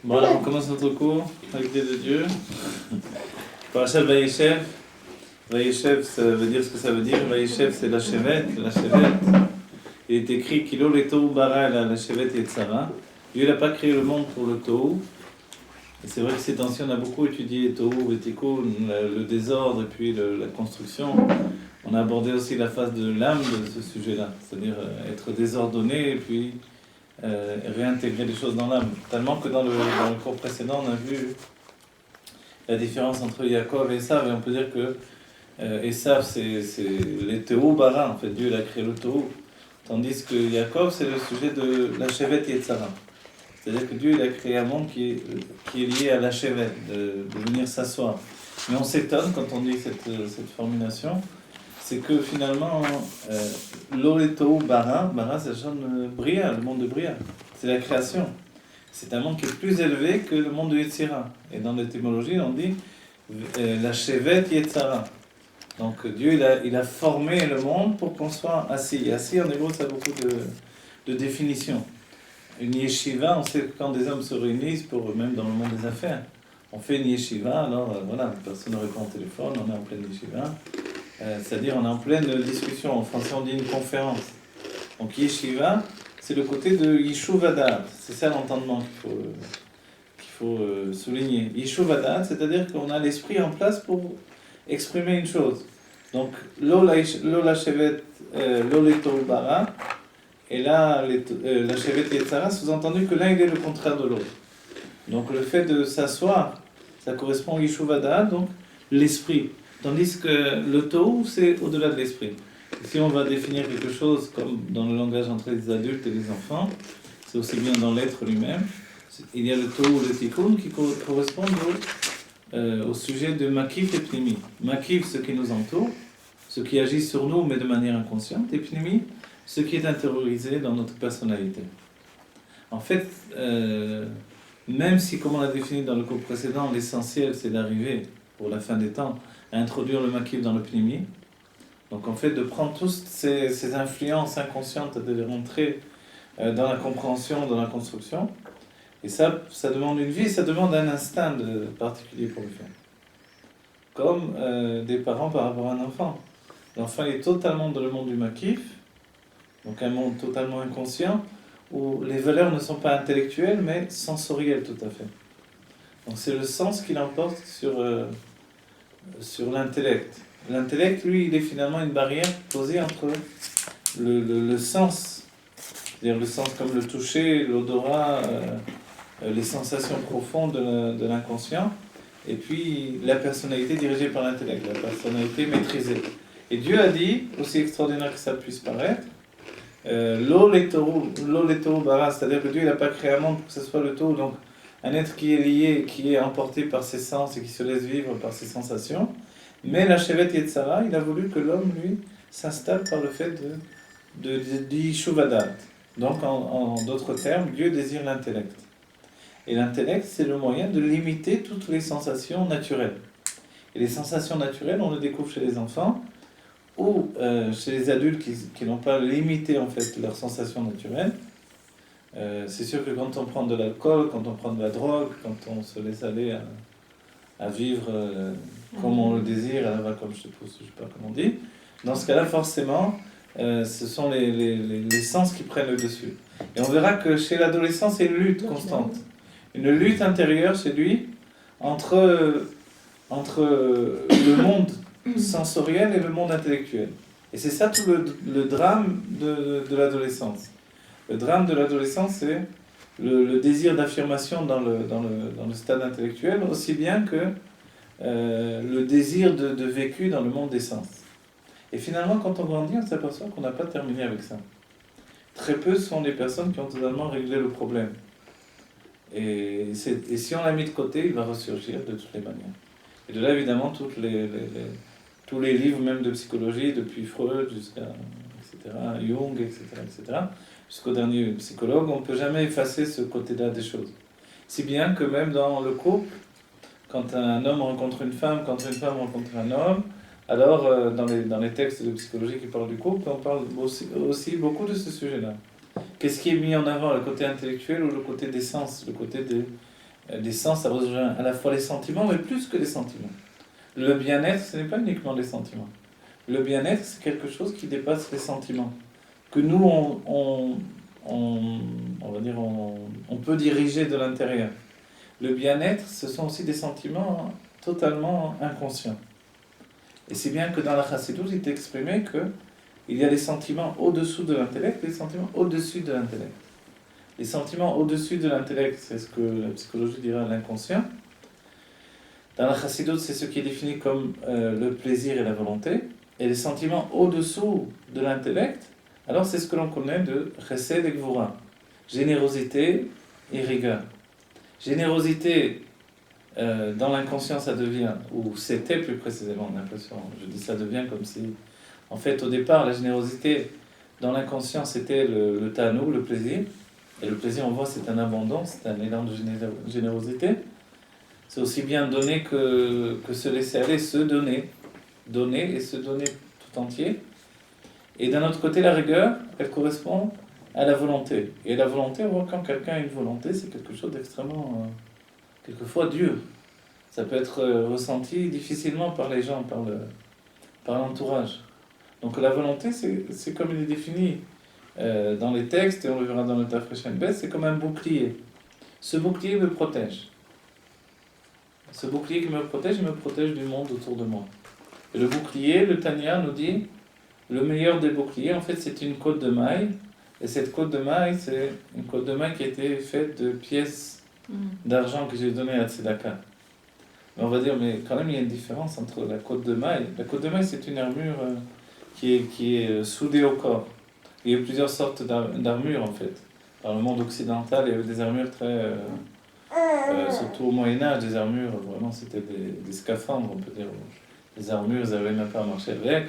Bon, alors on commence notre cours avec l'aide de Dieu. Parashat Vayeshev. Vayeshev, ça veut dire ce que ça veut dire. Vayeshev, c'est la chevet. La chevet. Il est écrit Kilo le Tohu bara la chevet Yetzara. Dieu n'a pas créé le monde pour le Tohu. Et c'est vrai que ces temps-ci, on a beaucoup étudié Tohu Vetikkun, le désordre et puis la construction. On a abordé aussi la phase de l'âme de ce sujet-là, c'est-à-dire être désordonné et puis réintégrer les choses dans l'âme. Tellement que dans le cours précédent, on a vu la différence entre Yaakov et Esav, et on peut dire que Esav, c'est les Tohu bara, en fait, Dieu il a créé le Tohu, tandis que Yaakov, c'est le sujet de la Shevet Yetzara. C'est-à-dire que Dieu il a créé un monde qui est lié à la Shevet, de venir s'asseoir. Mais on s'étonne quand on dit cette formulation, c'est que finalement, l'Oleto Bara, c'est le monde de Bria, le monde de Bria. C'est la création. C'est un monde qui est plus élevé que le monde de Yetzira. Et dans l'étymologie, on dit la Shevet Yetzara. Donc Dieu, il a formé le monde pour qu'on soit assis. Et assis, en hébreu, ça a beaucoup de définitions. Une yeshiva, on sait que quand des hommes se réunissent, même dans le monde des affaires, on fait une yeshiva, alors voilà, personne ne répond au téléphone, on est en pleine yeshiva. C'est-à-dire on est en pleine discussion. En français on dit une conférence. Donc yeshiva, c'est le côté de yishuv hadat. C'est ça l'entendement qu'il faut souligner. Yishuv hadat, c'est-à-dire qu'on a l'esprit en place pour exprimer une chose. Donc lola shevet loleto bara, et là la shevet yetzara, sous-entendu que l'un il est le contraire de l'autre. Donc le fait de s'asseoir, ça correspond au yishuv hadat, donc l'esprit. Tandis que le Tohu, c'est au-delà de l'esprit. Si on va définir quelque chose comme dans le langage entre les adultes et les enfants, c'est aussi bien dans l'être lui-même. Il y a le Tohu, le Tikkun, qui correspondent au sujet de Makif et Pnimi. Makif, ce qui nous entoure, ce qui agit sur nous, mais de manière inconsciente, et Pnimi, ce qui est intériorisé dans notre personnalité. En fait, même si, comme on l'a défini dans le cours précédent, l'essentiel, c'est d'arriver, pour la fin des temps, à introduire le makif dans le pnimi. Donc en fait de prendre toutes ces influences inconscientes et de les rentrer dans la compréhension, dans la construction. Et ça demande une vie, ça demande un instinct particulier pour le faire. Comme des parents par rapport à un enfant. L'enfant est totalement dans le monde du makif, donc un monde totalement inconscient, où les valeurs ne sont pas intellectuelles mais sensorielles tout à fait. Donc c'est le sens qui l'emporte sur l'intellect. L'intellect, lui, il est finalement une barrière posée entre le sens, c'est-à-dire le sens comme le toucher, l'odorat, les sensations profondes de l'inconscient, et puis la personnalité dirigée par l'intellect, la personnalité maîtrisée. Et Dieu a dit, aussi extraordinaire que ça puisse paraître, l'eau les taureaux bara, c'est-à-dire que Dieu n'a pas créé un monde pour que ce soit le taureau, donc un être qui est lié, qui est emporté par ses sens et qui se laisse vivre par ses sensations. Mais la Shevet Yetzara, il a voulu que l'homme, lui, s'installe par le fait de yishuv hadat. Donc, en d'autres termes, Dieu désire l'intellect. Et l'intellect, c'est le moyen de limiter toutes les sensations naturelles. Et les sensations naturelles, on le découvre chez les enfants, ou chez les adultes qui n'ont pas limité, en fait, leurs sensations naturelles. C'est sûr que quand on prend de l'alcool, quand on prend de la drogue, quand on se laisse aller à vivre comme on le désire, à la va comme je sais pas comment on dit, dans ce cas-là, forcément, ce sont les sens qui prennent le dessus. Et on verra que chez l'adolescent, c'est une lutte constante. Une lutte intérieure chez lui entre le monde sensoriel et le monde intellectuel. Et c'est ça tout le drame de l'adolescence. Le drame de l'adolescence, c'est le désir d'affirmation dans le stade intellectuel, aussi bien que le désir de vécu dans le monde des sens. Et finalement, quand on grandit, on s'aperçoit qu'on n'a pas terminé avec ça. Très peu sont les personnes qui ont totalement réglé le problème. Et si on l'a mis de côté, il va ressurgir de toutes les manières. Et de là, évidemment, tous les livres, même de psychologie, depuis Freud jusqu'à etc., Jung, etc., jusqu'au dernier psychologue, on ne peut jamais effacer ce côté-là des choses. Si bien que même dans le couple, quand un homme rencontre une femme, quand une femme rencontre un homme, alors dans les textes de psychologie qui parlent du couple, on parle aussi beaucoup de ce sujet-là. Qu'est-ce qui est mis en avant, le côté intellectuel ou le côté des sens? Le côté des sens, ça rejoint à la fois les sentiments, mais plus que les sentiments. Le bien-être, ce n'est pas uniquement les sentiments. Le bien-être, c'est quelque chose qui dépasse les sentiments. Que nous, on va dire, on peut diriger de l'intérieur. Le bien-être, ce sont aussi des sentiments totalement inconscients. Et c'est bien que dans la Chassidoute, il est exprimé qu'il y a des sentiments au-dessous de l'intellect et des sentiments au-dessus de l'intellect. Les sentiments au-dessus de l'intellect, c'est ce que la psychologie dirait l'inconscient. Dans la Chassidoute, c'est ce qui est défini comme le plaisir et la volonté. Et les sentiments au-dessous de l'intellect, alors c'est ce que l'on connaît de Chesed et Gvura. Générosité et rigueur. Générosité, dans l'inconscient, ça devient, ou c'était plus précisément l'impression, je dis ça devient comme si, en fait, au départ, la générosité, dans l'inconscient, c'était le tanou, le plaisir. Et le plaisir, on voit, c'est un abandon, c'est un élan de générosité. C'est aussi bien donner que se laisser aller, se donner. Donner et se donner tout entier. Et d'un autre côté, la rigueur, elle correspond à la volonté. Et la volonté, on voit quand quelqu'un a une volonté, c'est quelque chose d'extrêmement, quelquefois dur. Ça peut être ressenti difficilement par les gens, par l'entourage. Donc la volonté, c'est comme il est défini dans les textes, et on le verra dans le Tafresh Bet, c'est comme un bouclier. Ce bouclier me protège. Ce bouclier qui me protège, il me protège du monde autour de moi. Et le bouclier, le Tanya nous dit, le meilleur des boucliers, en fait, c'est une côte de maille. Et cette côte de maille, c'est une côte de maille qui a été faite de pièces d'argent que j'ai données à Tzedaka. Mais on va dire, mais quand même, il y a une différence entre la côte de maille. La côte de maille, c'est une armure qui est soudée au corps. Il y a plusieurs sortes d'armures, en fait. Dans le monde occidental, il y avait des armures très... surtout au Moyen-Âge, des armures, vraiment, c'était des scaphandres, on peut dire. Les armures, ils n'avaient même pas à marcher avec.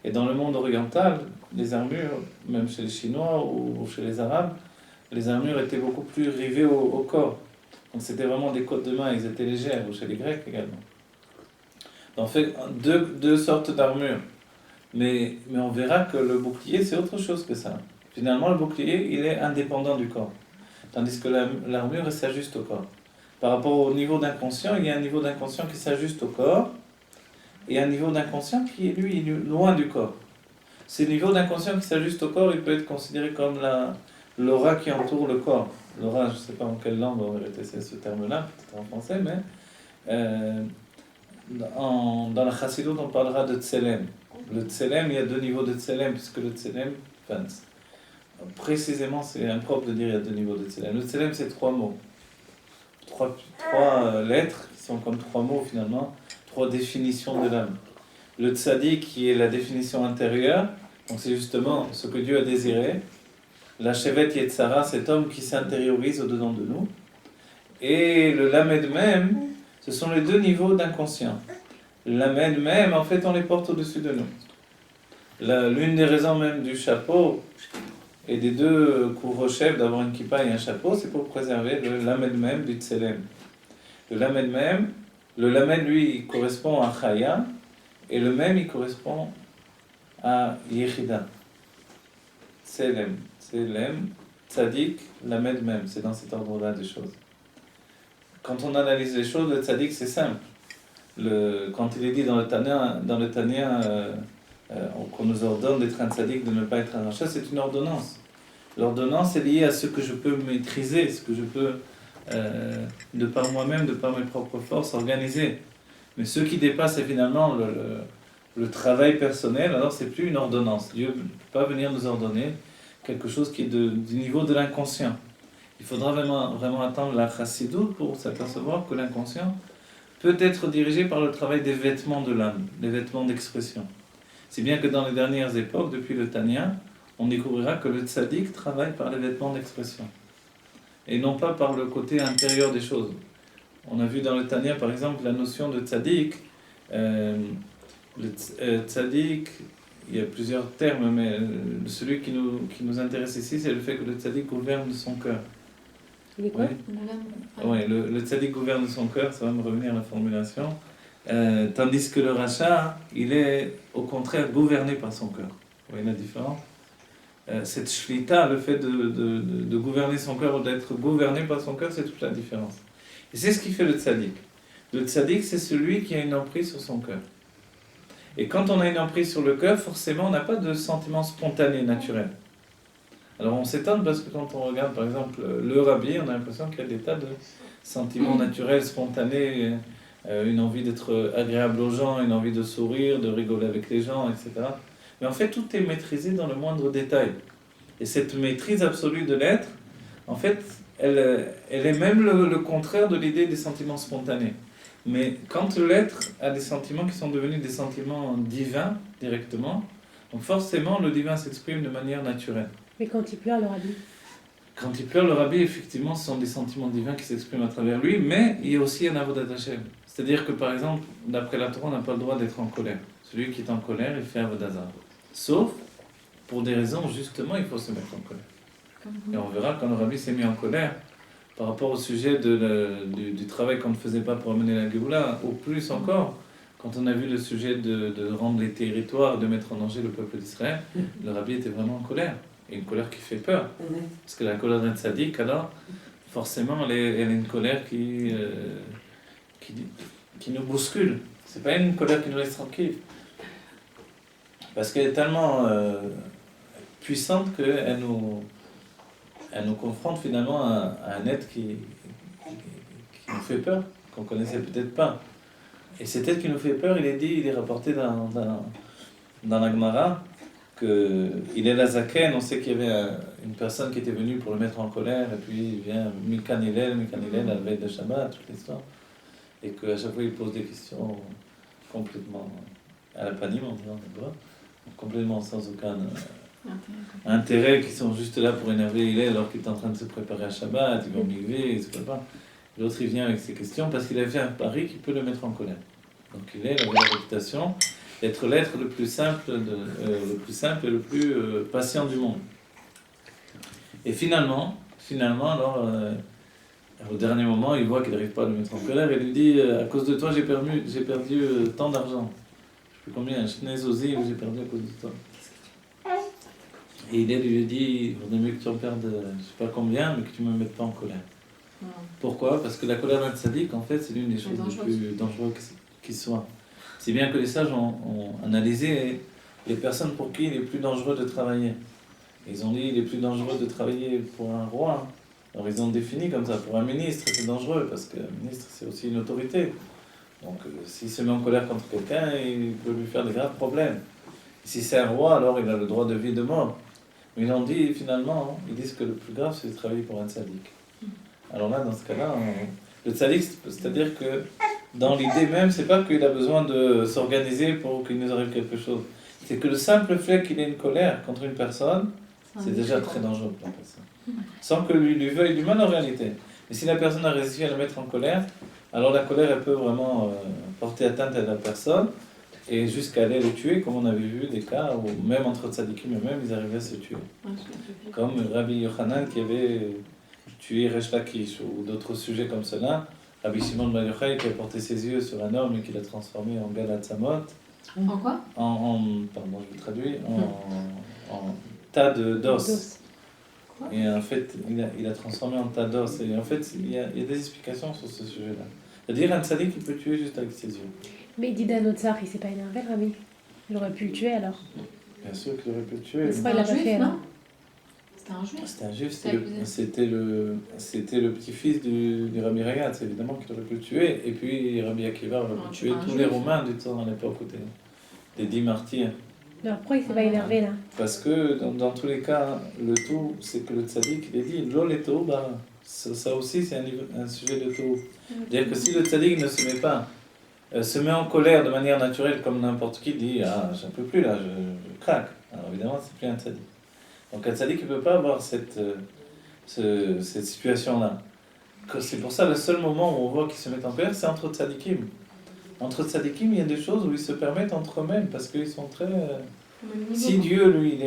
Et dans le monde oriental, les armures, même chez les Chinois ou chez les Arabes, les armures étaient beaucoup plus rivées au corps. Donc c'était vraiment des côtes de main, ils étaient légères, ou chez les Grecs également. Donc on fait deux sortes d'armures. Mais on verra que le bouclier, c'est autre chose que ça. Finalement, le bouclier, il est indépendant du corps. Tandis que l'armure, elle s'ajuste au corps. Par rapport au niveau d'inconscient, il y a un niveau d'inconscient qui s'ajuste au corps, et un niveau d'inconscient qui est, lui, loin du corps. Ce niveau d'inconscient qui s'ajuste au corps, il peut être considéré comme l'aura qui entoure le corps. L'aura, je ne sais pas en quelle langue en vérité c'est ce terme-là, peut-être en français, mais dans la Chassidoute, on parlera de Tselem. Le Tselem, il y a deux niveaux de Tselem, puisque le Tselem, enfin, précisément, c'est impropre de dire il y a deux niveaux de Tselem. Le Tselem, c'est trois mots. Trois lettres qui sont comme trois mots finalement, trois définitions de l'âme. Le Tzadik qui est la définition intérieure, donc c'est justement ce que Dieu a désiré. La Shevet Yetzara, cet homme qui s'intériorise au-dedans de nous. Et le Lamed même, ce sont les deux niveaux d'inconscient. Le Lamed même, en fait, on les porte au-dessus de nous. L'une des raisons même du chapeau et des deux couvre-chefs d'avoir une kippa et un chapeau, c'est pour préserver le Lamed même du Tselem. Le Lamed même, le Lamed lui, il correspond à Chaya, et le même, il correspond à Yechida. Tselem, Tzadik, Lamed même, c'est dans cet ordre-là des choses. Quand on analyse les choses, le Tzadik, c'est simple. Quand il est dit dans le Tanya, qu'on nous ordonne d'être un Tzadik, de ne pas être un rachat, c'est une ordonnance. L'ordonnance est liée à ce que je peux maîtriser, ce que je peux, de par moi-même, de par mes propres forces, organiser. Mais ce qui dépasse finalement le travail personnel, alors c'est plus une ordonnance. Dieu ne peut pas venir nous ordonner quelque chose qui est du niveau de l'inconscient. Il faudra vraiment attendre la Chassidoute pour s'apercevoir que l'inconscient peut être dirigé par le travail des vêtements de l'âme, des vêtements d'expression. Si bien que dans les dernières époques, depuis le Tanya, on découvrira que le tzaddik travaille par les vêtements d'expression, et non pas par le côté intérieur des choses. On a vu dans le Tanya, par exemple, la notion de tzaddik. Le tzaddik, il y a plusieurs termes, mais celui qui nous intéresse ici, c'est le fait que le tzaddik gouverne son cœur. Il est quoi? Oui, le tzaddik gouverne son cœur, ça va me revenir à la formulation. Tandis que le rachat, il est au contraire gouverné par son cœur. Vous voyez la différence? cette shlita, le fait de gouverner son cœur ou d'être gouverné par son cœur, c'est toute la différence. Et c'est ce qui fait le tzaddik. Le tzaddik, c'est celui qui a une emprise sur son cœur. Et quand on a une emprise sur le cœur, forcément, on n'a pas de sentiment spontané, naturel. Alors on s'étonne parce que quand on regarde, par exemple, le rabbi, on a l'impression qu'il y a des tas de sentiments naturels, spontanés, une envie d'être agréable aux gens, une envie de sourire, de rigoler avec les gens, etc. Mais en fait, tout est maîtrisé dans le moindre détail. Et cette maîtrise absolue de l'être, en fait, elle est même le contraire de l'idée des sentiments spontanés. Mais quand l'être a des sentiments qui sont devenus des sentiments divins, directement, donc forcément, le divin s'exprime de manière naturelle. Mais quand il pleure, le rabbi? Quand il pleure, le rabbi, effectivement, ce sont des sentiments divins qui s'expriment à travers lui, mais il y a aussi un avodat Hashem. C'est-à-dire que, par exemple, d'après la Torah, on n'a pas le droit d'être en colère. Celui qui est en colère, il fait avodat zarah. Sauf pour des raisons, justement, il faut se mettre en colère. Et on verra quand le rabbi s'est mis en colère, par rapport au sujet du travail qu'on ne faisait pas pour amener la Géoula, ou plus encore, quand on a vu le sujet de rendre les territoires, de mettre en danger le peuple d'Israël, le rabbi était vraiment en colère. Et une colère qui fait peur. Parce que la colère d'un tzaddik, alors, forcément, elle est une colère qui nous bouscule. C'est pas une colère qui nous laisse tranquille. Parce qu'elle est tellement puissante qu'elle nous confronte finalement à un être qui nous fait peur, qu'on connaissait peut-être pas. Et cet être qui nous fait peur, il est rapporté dans la Gemara, qu'il est la Zaken, on sait qu'il y avait une personne qui était venue pour le mettre en colère, et puis il vient Mikan Hillel, à la veille de Shabbat, toute l'histoire, et qu'à chaque fois il pose des questions complètement à la panime, on dirait, complètement sans aucun intérêt, qui sont juste là pour énerver Hillel alors qu'il est en train de se préparer à Shabbat, il va m'élever, il se prépare. L'autre il vient avec ses questions parce qu'il a fait un pari qui peut le mettre en colère. Donc il avait la réputation d'être l'être le plus simple et le plus patient du monde. Et finalement, alors, au dernier moment, il voit qu'il n'arrive pas à le mettre en colère et lui dit à cause de toi, j'ai perdu tant d'argent. Je ne sais plus combien, un Shnezozi où j'ai perdu à cause de toi. Et il lui dit il vaudrait mieux que tu en perdes, je ne sais pas combien, mais que tu ne me mettes pas en colère. Pourquoi ? Parce que la colère d'un tzaddik, en fait, c'est l'une des choses les plus dangereuses qui soit. Si bien que les sages ont analysé les personnes pour qui il est plus dangereux de travailler. Ils ont dit il est plus dangereux de travailler pour un roi. Alors ils ont défini comme ça, pour un ministre c'est dangereux, parce qu'un ministre c'est aussi une autorité. Donc s'il se met en colère contre quelqu'un, il peut lui faire des graves problèmes. Si c'est un roi, alors il a le droit de vie et de mort. Mais ils ont dit finalement, ils disent que le plus grave c'est de travailler pour un tzaddik. Alors là, dans ce cas-là, le tzaddik, c'est-à-dire que dans l'idée même, c'est pas qu'il a besoin de s'organiser pour qu'il nous arrive quelque chose. C'est que le simple fait qu'il ait une colère contre une personne, c'est déjà très dangereux pour la personne. Sans que lui veuille du mal en réalité. Mais si la personne a réussi à le mettre en colère, alors la colère, elle peut vraiment porter atteinte à la personne et jusqu'à aller le tuer, comme on avait vu des cas où même entre tzadikim eux-mêmes, ils arrivaient à se tuer. Comme Rabbi Yochanan qui avait tué Resh Lakish ou d'autres sujets comme cela. Rabbi Shimon Bar Yochai qui a porté ses yeux sur un homme et qui l'a transformé en Galat Samot. En quoi ? Pardon, je le traduis. En tas d'os. Et en fait, il a transformé en tas d'os. Et en fait, il y a des explications sur ce sujet-là. C'est-à-dire un tzaddik qui peut tuer juste avec ses yeux. Mais Dida Notzar, il s'est pas énervé, le rabbi. Il aurait pu le tuer alors. Bien sûr qu'il aurait pu le tuer. C'est pas, il l'a pas fait, non ? C'était un juif. C'était le petit-fils du Rabbi Ragaz, évidemment qu'il aurait pu le tuer. Et puis Rabbi Akiva aurait pu tuer tous les Romains du temps à l'époque des 10 martyrs. Alors pourquoi il s'est pas énervé là ? Parce que dans tous les cas, le tout, c'est que le tzaddik, il est dit, l'ol et tohu bara. Ça aussi, c'est un sujet de tohu. C'est-à-dire que si le tzaddik ne se met pas, se met en colère de manière naturelle, comme n'importe qui dit, ah, j'en peux plus là, je craque. Alors évidemment, c'est plus un tzaddik. Donc un tzaddik ne peut pas avoir cette situation-là. C'est pour ça le seul moment où on voit qu'ils se mettent en colère, c'est entre tzadikim. Entre tzadikim, il y a des choses où ils se permettent entre eux-mêmes, parce qu'ils sont très... Si Dieu, lui,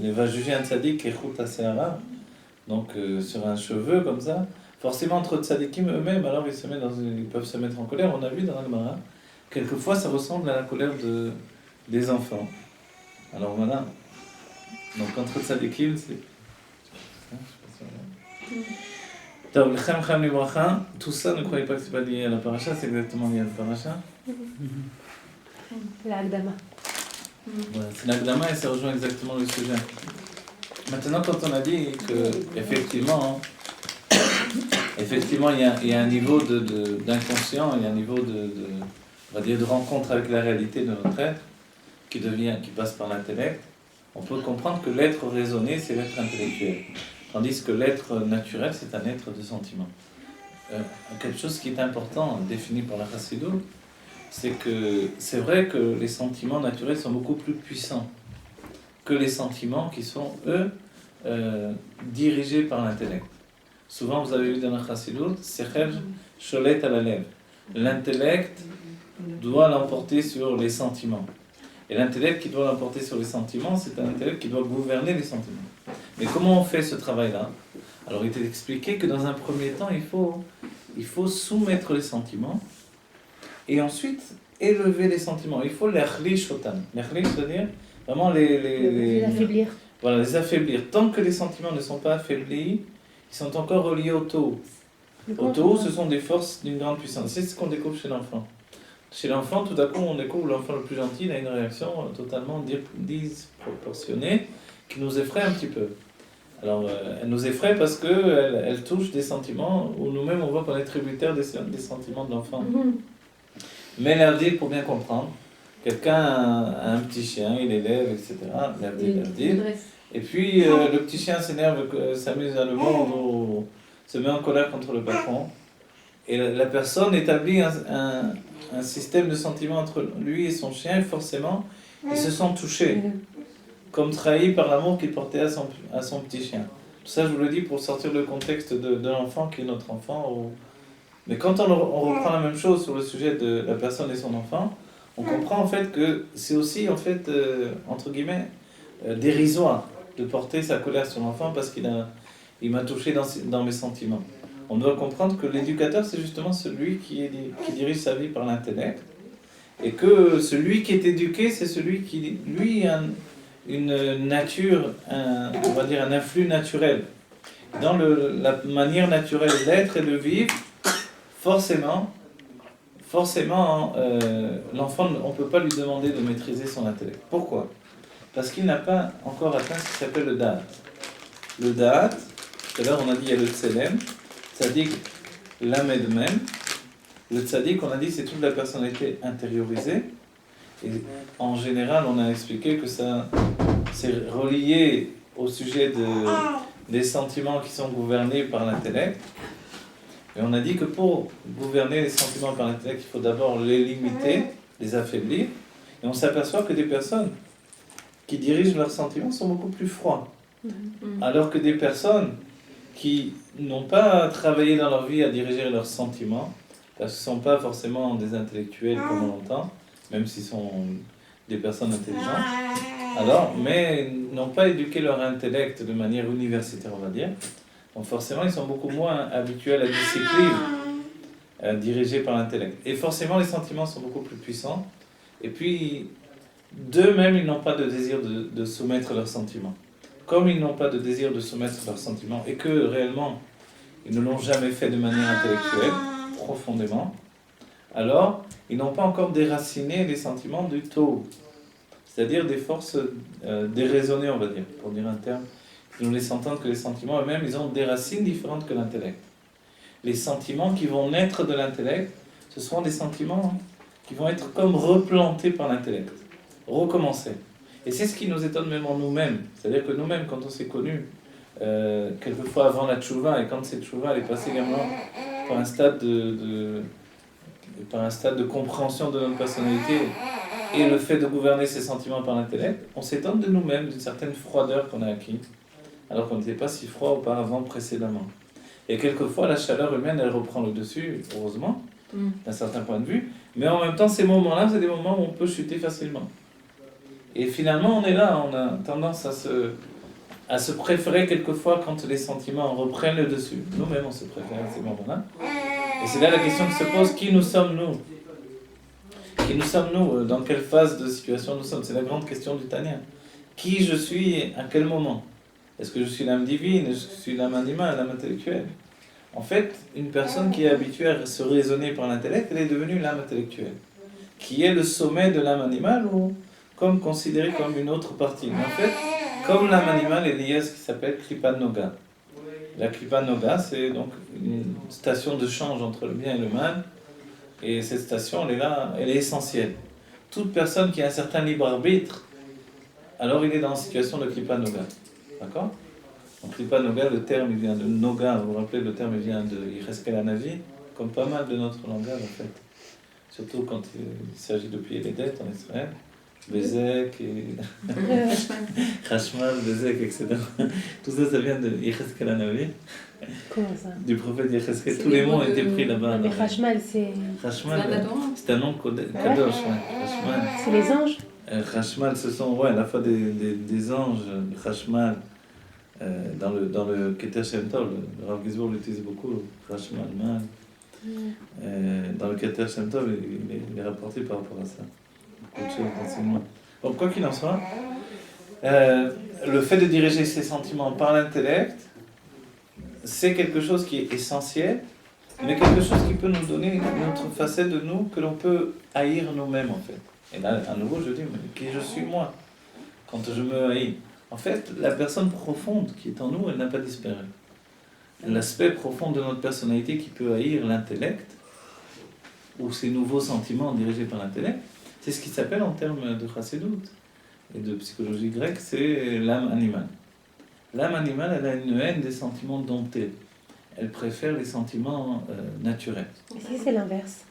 il va juger un tzadik et chut haseara, donc sur un cheveu comme ça, forcément entre tzadikim eux-mêmes, alors ils peuvent se mettre en colère. On a vu dans la Gemara, quelquefois ça ressemble à la colère des enfants. Alors voilà. Donc entre tzadikim, c'est... Donc, l'chem chem libracha, tout ça, ne croyez pas que c'est pas lié à la paracha, c'est exactement lié à la paracha. La Agdama. Voilà, c'est l'agdama et ça rejoint exactement le sujet. Maintenant, quand on a dit que effectivement, il y a un niveau d'inconscient, il y a un niveau on va dire, de rencontre avec la réalité de notre être qui passe par l'intellect. On peut comprendre que l'être raisonné, c'est l'être intellectuel. Tandis que l'être naturel, c'est un être de sentiment. Quelque chose qui est important, défini par la Chassidut, c'est que c'est vrai que les sentiments naturels sont beaucoup plus puissants que les sentiments qui sont, eux, dirigés par l'intellect. Souvent, vous avez vu dans la Chassidut, Sechel sholet à la lèvre. L'intellect doit l'emporter sur les sentiments. Et l'intellect qui doit l'emporter sur les sentiments, c'est un intellect qui doit gouverner les sentiments. Mais comment on fait ce travail-là? Alors, il est expliqué que dans un premier temps, il faut soumettre les sentiments et ensuite élever les sentiments. Il faut les achlish otam. L'achlish, c'est-à-dire vraiment les affaiblir. Voilà, les affaiblir. Tant que les sentiments ne sont pas affaiblis, ils sont encore reliés au taux. Au taux, ce sont des forces d'une grande puissance. C'est ce qu'on découvre chez l'enfant. Chez l'enfant, tout à coup, on découvre l'enfant le plus gentil, il a une réaction totalement disproportionnée qui nous effraie un petit peu. Alors, elle nous effraie parce qu'elle touche des sentiments où nous-mêmes on voit qu'on est tributaire des sentiments de l'enfant. Mais l'Avdil, pour bien comprendre, quelqu'un a un petit chien, il élève, etc. L'Avdil. Et puis le petit chien s'énerve, s'amuse à le mordre, se met en colère contre le patron. Et la personne établit un système de sentiments entre lui et son chien, et forcément, ils se sont touchés, comme trahis par l'amour qu'il portait à son petit chien. Tout ça, je vous le dis pour sortir le contexte de l'enfant qui est notre enfant. Mais quand on reprend la même chose sur le sujet de la personne et son enfant, on comprend en fait que c'est aussi, en fait, entre guillemets, dérisoire de porter sa colère sur l'enfant parce qu'il m'a touché dans mes sentiments. On doit comprendre que l'éducateur, c'est justement celui qui dirige sa vie par l'intellect, et que celui qui est éduqué, c'est celui qui, lui, a une nature, on va dire un influx naturel. Dans la manière naturelle d'être et de vivre, forcément, l'enfant, on ne peut pas lui demander de maîtriser son intellect. Pourquoi? Parce qu'il n'a pas encore atteint ce qui s'appelle le da'at. Le da'at, tout à l'heure on a dit il y a le tselem, tzadik, l'amed même. Le tzadik, on a dit, c'est toute la personnalité intériorisée. Et en général, on a expliqué que ça c'est relié au sujet des sentiments qui sont gouvernés par l'intellect. Et on a dit que pour gouverner les sentiments par l'intellect, il faut d'abord les limiter, les affaiblir. Et on s'aperçoit que des personnes qui dirigent leurs sentiments sont beaucoup plus froids. Alors que des personnes qui n'ont pas travaillé dans leur vie à diriger leurs sentiments, parce que ce ne sont pas forcément des intellectuels comme on l'entend, même s'ils sont des personnes intelligentes, mais n'ont pas éduqué leur intellect de manière universitaire, on va dire. Donc forcément, ils sont beaucoup moins habitués à la discipline dirigée par l'intellect. Et forcément, les sentiments sont beaucoup plus puissants. Et puis, d'eux-mêmes, ils n'ont pas de désir de soumettre leurs sentiments. Comme ils n'ont pas de désir de soumettre leurs sentiments, et que réellement, ils ne l'ont jamais fait de manière intellectuelle, profondément, alors ils n'ont pas encore déraciné les sentiments du taux, c'est-à-dire des forces déraisonnées, on va dire, pour dire un terme, qui nous laissent entendre que les sentiments eux-mêmes, ils ont des racines différentes que l'intellect. Les sentiments qui vont naître de l'intellect, ce seront des sentiments qui vont être comme replantés par l'intellect, recommencer. Et c'est ce qui nous étonne même en nous-mêmes, c'est-à-dire que nous-mêmes, quand on s'est connus, quelquefois avant la tchouva, et quand cette tchouva elle est passée également par un stade de compréhension de notre personnalité et le fait de gouverner ses sentiments par l'intellect, on s'étonne de nous-mêmes, d'une certaine froideur qu'on a acquis, alors qu'on n'était pas si froid auparavant précédemment. Et quelquefois, la chaleur humaine, elle reprend le dessus, heureusement, d'un certain point de vue, mais en même temps, ces moments-là, c'est des moments où on peut chuter facilement. Et finalement, on est là, on a tendance à se préférer quelquefois quand les sentiments reprennent le dessus. Nous-mêmes, on se préfère à ces moments-là. Et c'est là la question qui se pose, qui nous sommes-nous? Qui nous sommes-nous? Dans quelle phase de situation nous sommes? C'est la grande question du Tanya. Qui je suis à quel moment? Est-ce que je suis l'âme divine? Est-ce que je suis l'âme animale, l'âme intellectuelle? En fait, une personne qui est habituée à se raisonner par l'intellect, elle est devenue l'âme intellectuelle, qui est le sommet de l'âme animale ou comme considérée comme une autre partie. Mais en fait, comme l'âme animale est liée à ce qui s'appelle Kripa Noga. La Kripa Noga, c'est donc une station de change entre le bien et le mal. Et cette station, elle est là, elle est essentielle. Toute personne qui a un certain libre arbitre, alors il est dans une situation de Kripa Noga. D'accord? Donc Kripa Noga, le terme il vient de Noga, vous vous rappelez, le terme il vient de Yecheskel Hanavi, comme pas mal de notre langage en fait. Surtout quand il s'agit de payer les dettes en Israël. Bezek et Khashmal, Bezek, etc. Tout ça, ça vient de Yecheskel Hanavi. Comment ça? Du prophète Yecheskel. Tous les mots ont été pris là-bas. Mais Khashmal, c'est... Khashmal, c'est un nom kadosh. Khashmal. C'est les anges? Khashmal, ce sont à la fois des anges, Khashmal. Dans le Keter Shem Tov, le Rav Gizbour l'utilise beaucoup, Khashmal, Mal. Dans le Keter Shem Tov, il est rapporté par rapport à ça. Beaucoup de choses d'enseignement. Bon, quoi qu'il en soit, le fait de diriger ses sentiments par l'intellect, c'est quelque chose qui est essentiel, mais quelque chose qui peut nous donner une autre facette de nous que l'on peut haïr nous-mêmes en fait. Et là, à nouveau, je dis, mais qui je suis moi quand je me haïs? En fait, la personne profonde qui est en nous, elle n'a pas disparu. L'aspect profond de notre personnalité qui peut haïr l'intellect, ou ces nouveaux sentiments dirigés par l'intellect, c'est ce qui s'appelle en termes de chassidut et de psychologie grecque, c'est l'âme animale. L'âme animale, elle a une haine des sentiments domptés. Elle préfère les sentiments naturels. Et si c'est l'inverse?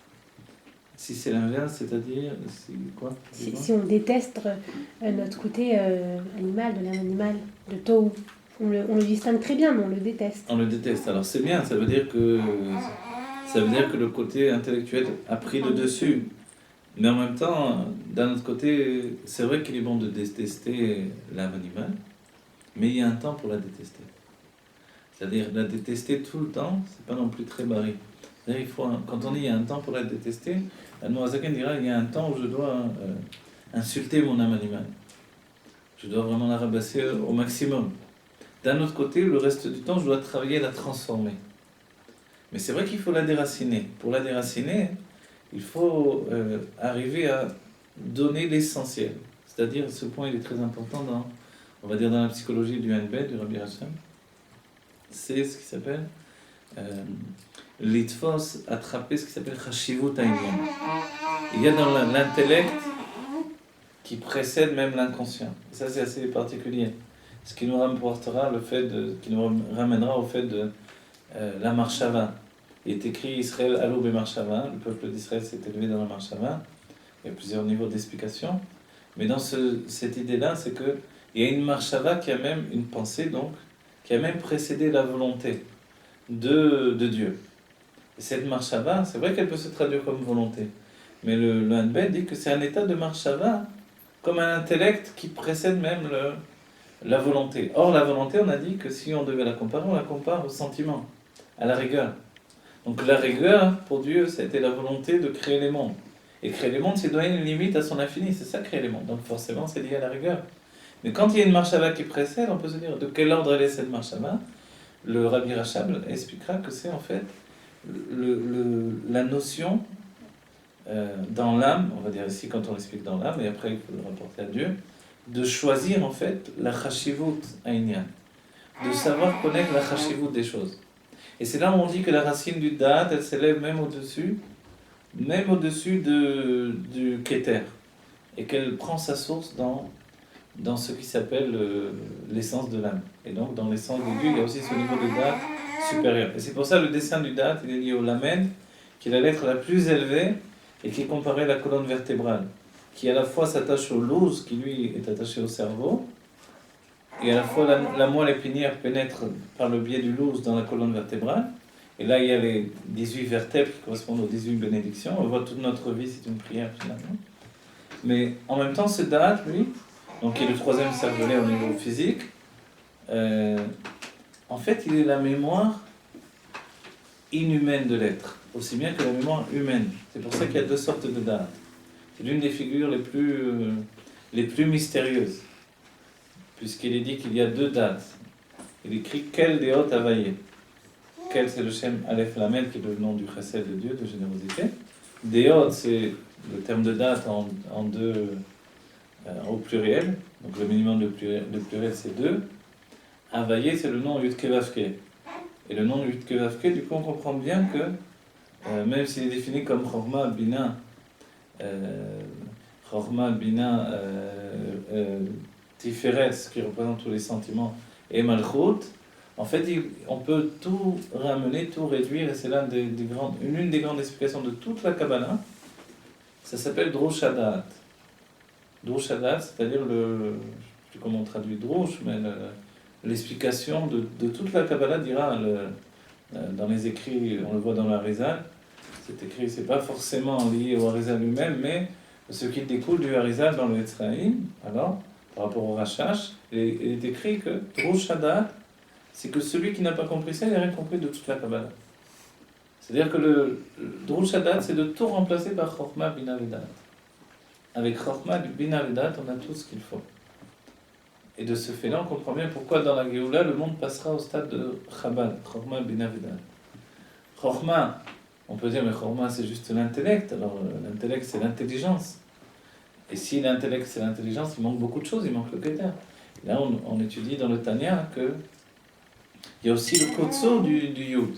Si c'est l'inverse, c'est-à-dire, c'est quoi? Si on déteste notre côté animal, de l'âme animale, de Tohu, on le distingue très bien, mais on le déteste. On le déteste. Alors c'est bien, ça veut dire que le côté intellectuel a pris le dessus. Mais en même temps, d'un autre côté, c'est vrai qu'il est bon de détester l'âme animale, mais il y a un temps pour la détester. C'est-à-dire la détester tout le temps, c'est pas non plus très barré. Il faut, quand on dit il y a un temps pour la détester, Admorazaken dira il y a un temps où je dois insulter mon âme animale. Je dois vraiment la rabasser au maximum. D'un autre côté, le reste du temps, je dois travailler à la transformer. Mais c'est vrai qu'il faut la déraciner. Pour la déraciner, il faut arriver à donner l'essentiel. C'est-à-dire, ce point il est très important on va dire dans la psychologie du NB, du Rabbi Hashem. C'est ce qui s'appelle l'itfos, attraper ce qui s'appelle chashivut ha'inyan. Il y a dans l'intellect qui précède même l'inconscient. Et ça c'est assez particulier. Ce qui nous rapportera qui nous ramènera au fait de la marshava. Il est écrit Israël alou be-marshava, le peuple d'Israël s'est élevé dans la marshava. Il y a plusieurs niveaux d'explication. Mais dans cette idée-là, c'est que il y a une marshava qui a même une pensée, donc, qui a même précédé la volonté de Dieu. Et cette marshava, c'est vrai qu'elle peut se traduire comme volonté, mais le Hanbel dit que c'est un état de marshava, comme un intellect qui précède même la volonté. Or, la volonté, on a dit que si on devait la comparer, on la compare au sentiment, à la rigueur. Donc la rigueur, pour Dieu, c'était la volonté de créer les mondes. Et créer les mondes, c'est donner une limite à son infini, c'est ça créer les mondes. Donc forcément, c'est lié à la rigueur. Mais quand il y a une marshava qui précède, on peut se dire de quel ordre elle est cette marshava. Le Rabbi Rachab expliquera que c'est en fait la notion dans l'âme, on va dire ici quand on l'explique dans l'âme, et après il faut le rapporter à Dieu, de choisir en fait la chashivut ha'inyan, de savoir connaître la chashivut des choses. Et c'est là où on dit que la racine du da'at, elle s'élève même au-dessus du keter, et qu'elle prend sa source dans ce qui s'appelle l'essence de l'âme. Et donc dans l'essence de Dieu, il y a aussi ce niveau de da'at supérieur. Et c'est pour ça le dessin du da'at, il est lié au lamed, qui est la lettre la plus élevée, et qui est comparée à la colonne vertébrale, qui à la fois s'attache au luz, qui lui est attaché au cerveau, et à la fois la moelle épinière pénètre par le biais du luz dans la colonne vertébrale, et là il y a les 18 vertèbres qui correspondent aux 18 bénédictions. On voit toute notre vie, c'est une prière finalement. Mais en même temps, ce da'at, lui, donc qui est le troisième cervelet au niveau physique, en fait il est la mémoire inhumaine de l'être, aussi bien que la mémoire humaine. C'est pour ça qu'il y a deux sortes de da'at. C'est l'une des figures les plus mystérieuses. puisqu'il est dit qu'il y a deux dates. Il écrit Kel Deot Avaye. Kel, c'est le Shem Aleph Lamed, qui est le nom du chesed de Dieu, de générosité. Deot, c'est le terme de date en deux, au pluriel. Donc le minimum de pluriel, c'est deux. Avaye, c'est le nom Yudke Vavke. Et le nom Yudke Vavke, du coup, on comprend bien que, même s'il est défini comme Chorma Bina, Tiferet, qui représente tous les sentiments, et Malchut, en fait, on peut tout ramener, tout réduire, et c'est l'une des grandes explications de toute la Kabbalah. Ça s'appelle Drush Hadat. Drush Hadat, c'est-à-dire je ne sais plus comment on traduit Drush, mais l'explication de toute la Kabbalah dira, dans les écrits, on le voit dans l'Arizal, c'est écrit, c'est pas forcément lié au Arizal lui-même, mais ce qui découle du Arizal dans le Etzraïm, alors, par rapport au Rashash, il est écrit que Drush Hadat, c'est que celui qui n'a pas compris ça, il n'a rien compris de toute la Kabbalah. C'est-à-dire que le Drush Hadat, c'est de tout remplacer par Chokhmah Bina Vedat. Avec Chokhmah Bina Vedat, on a tout ce qu'il faut. Et de ce fait-là, on comprend bien pourquoi dans la Géoula, le monde passera au stade de Chabad, Chokhmah Bina Vedat. Chokhmah, on peut dire, mais Chokhmah, c'est juste l'intellect. Alors, l'intellect, c'est l'intelligence. Et si l'intellect, c'est l'intelligence, il manque beaucoup de choses, il manque le Keter. Là, on étudie dans le Tanya que il y a aussi le Kotso du Yud.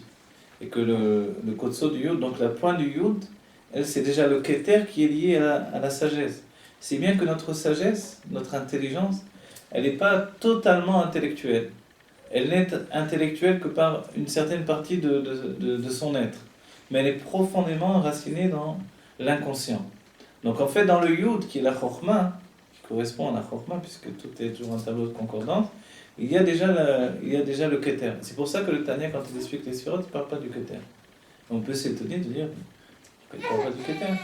Et que le Kotso du Yud, donc la pointe du Yud, elle, c'est déjà le Keter qui est lié à la sagesse. C'est bien que notre sagesse, notre intelligence, elle n'est pas totalement intellectuelle. Elle n'est intellectuelle que par une certaine partie de son être. Mais elle est profondément enracinée dans l'inconscient. Donc en fait, dans le Yud, qui est la Chokhmah, qui correspond à la Chokhmah, puisque tout est toujours un tableau de concordance, il y a déjà le Keter. C'est pour ça que le Tanya, quand il explique les Sphirot, il ne parle pas du Keter. On peut s'étonner de dire, il ne parle pas du Keter.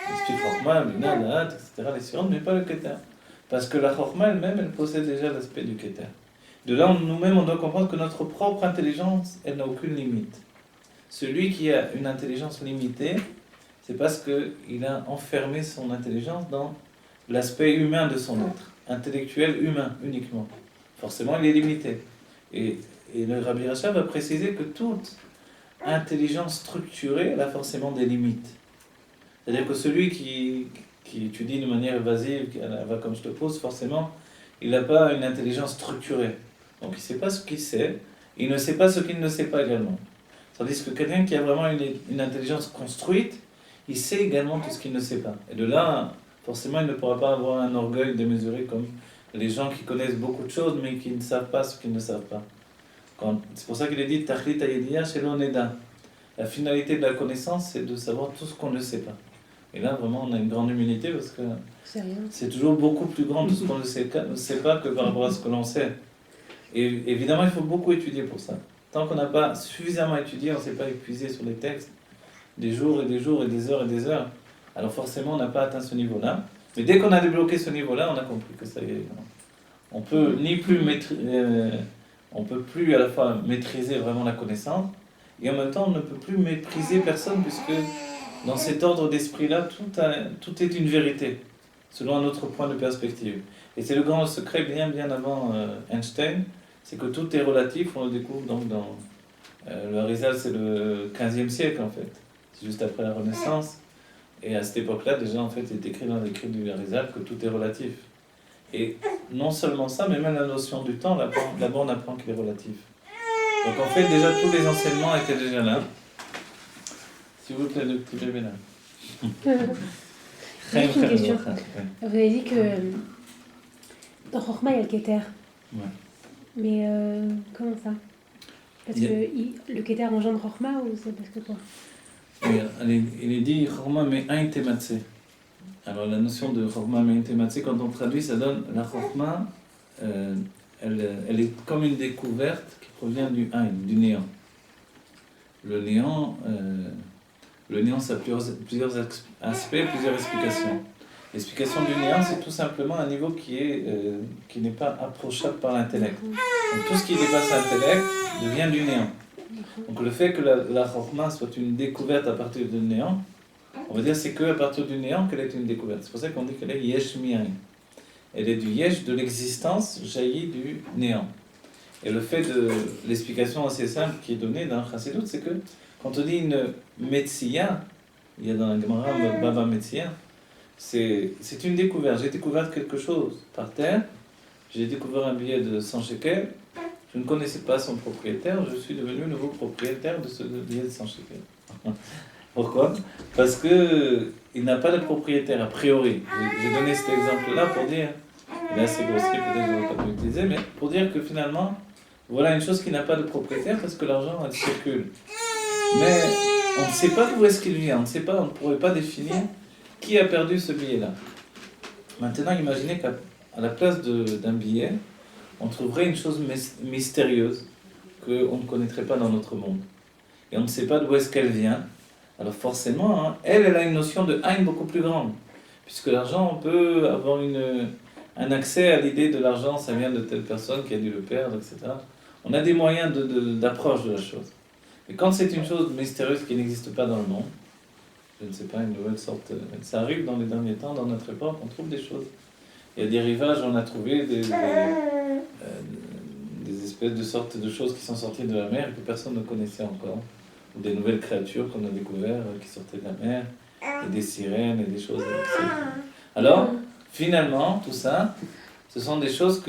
Il explique Chokhmah, Bina, Da'at, etc., les Sphirot, mais pas le Keter. Parce que la Chokhmah elle-même, elle possède déjà l'aspect du Keter. De là, nous-mêmes, on doit comprendre que notre propre intelligence, elle n'a aucune limite. Celui qui a une intelligence limitée, c'est parce qu'il a enfermé son intelligence dans l'aspect humain de son être, intellectuel humain uniquement. Forcément, il est limité. Et le Rabbi Rachab va préciser que toute intelligence structurée, elle a forcément des limites. C'est-à-dire que celui qui étudie de manière évasive, qui va comme je te pose, forcément, il n'a pas une intelligence structurée. Donc il ne sait pas ce qu'il sait, il ne sait pas ce qu'il ne sait pas également. Tandis que quelqu'un qui a vraiment une intelligence construite, il sait également tout ce qu'il ne sait pas. Et de là, forcément, il ne pourra pas avoir un orgueil démesuré comme les gens qui connaissent beaucoup de choses, mais qui ne savent pas ce qu'ils ne savent pas. C'est pour ça qu'il est dit « Tachlit hayediya shelo neda ». La finalité de la connaissance, c'est de savoir tout ce qu'on ne sait pas. Et là, vraiment, on a une grande humilité parce que c'est toujours beaucoup plus grand tout ce qu'on ne sait pas que par rapport à ce que l'on sait. Et évidemment, il faut beaucoup étudier pour ça. Tant qu'on n'a pas suffisamment étudié, on ne s'est pas épuisé sur les textes, des jours et des jours et des heures, alors forcément, on n'a pas atteint ce niveau-là. Mais dès qu'on a débloqué ce niveau-là, on a compris que ça y est. On peut on peut plus à la fois maîtriser vraiment la connaissance, et en même temps, on ne peut plus mépriser personne, puisque dans cet ordre d'esprit-là, tout est une vérité, selon un autre point de perspective. Et c'est le grand secret, bien avant Einstein, c'est que tout est relatif, on le découvre donc dans... le Harizal, c'est le 15e siècle, en fait. C'est juste après la Renaissance. Et à cette époque-là, déjà, en fait, il est écrit dans l'écrit du Harizal que tout est relatif. Et non seulement ça, mais même la notion du temps, là-bas, on apprend qu'il est relatif. Donc, en fait, déjà, tous les enseignements étaient déjà là. S'il vous plaît, le petit bébé là. Juste une question. Vous avez dit que dans Chokhmah, il y a le Keter. Ouais. Mais comment ça? Parce que le Keter engendre Chokhmah ou c'est parce que quoi? Il est dit Chokhmah me'ain tematse. Alors la notion de Chokhmah me'ain tematse, quand on traduit, ça donne la Chokhmah, elle est comme une découverte qui provient du Ain, du néant. Le néant, ça a plusieurs aspects, plusieurs explications. L'explication du néant, c'est tout simplement un niveau qui n'est pas approchable par l'intellect. Donc tout ce qui dépasse l'intellect devient du néant. Donc le fait que la Chokhmah soit une découverte à partir du néant, on va dire c'est qu'à partir du néant qu'elle est une découverte. C'est pour ça qu'on dit qu'elle est Yesh Mi'ain. elle est du yesh, de l'existence, jaillit du néant. Et le fait de l'explication assez simple qui est donnée dans le Chassidut, c'est que quand on dit une Metsiya, il y a dans la Gemara Baba Metsiya, c'est une découverte. J'ai découvert quelque chose par terre, j'ai découvert un billet de 100 shekels, je ne connaissais pas son propriétaire, je suis devenu le nouveau propriétaire de ce billet de 100 shekels. Pourquoi? Parce que il n'a pas de propriétaire a priori. J'ai donné cet exemple-là pour dire, il est assez grossier, peut-être que je ne vais pas l'utiliser, mais pour dire que finalement, voilà une chose qui n'a pas de propriétaire parce que l'argent elle circule. Mais on ne sait pas d'où est-ce qu'il vient, on ne pourrait pas définir qui a perdu ce billet-là. Maintenant, imaginez qu'à la place d'un billet, on trouverait une chose mystérieuse qu'on ne connaîtrait pas dans notre monde. Et on ne sait pas d'où est-ce qu'elle vient. Alors forcément, hein, elle a une notion de haine beaucoup plus grande. Puisque l'argent, on peut avoir un accès à l'idée de l'argent, ça vient de telle personne qui a dû le perdre, etc. On a des moyens d'approche de la chose. Mais quand c'est une chose mystérieuse qui n'existe pas dans le monde, je ne sais pas, une nouvelle sorte... Ça arrive dans les derniers temps, dans notre époque, on trouve des choses. Il y a des rivages, on a trouvé des espèces de sortes de choses qui sont sorties de la mer et que personne ne connaissait encore. Ou des nouvelles créatures qu'on a découvertes qui sortaient de la mer, et des sirènes et des choses. Alors, finalement, tout ça, ce sont des choses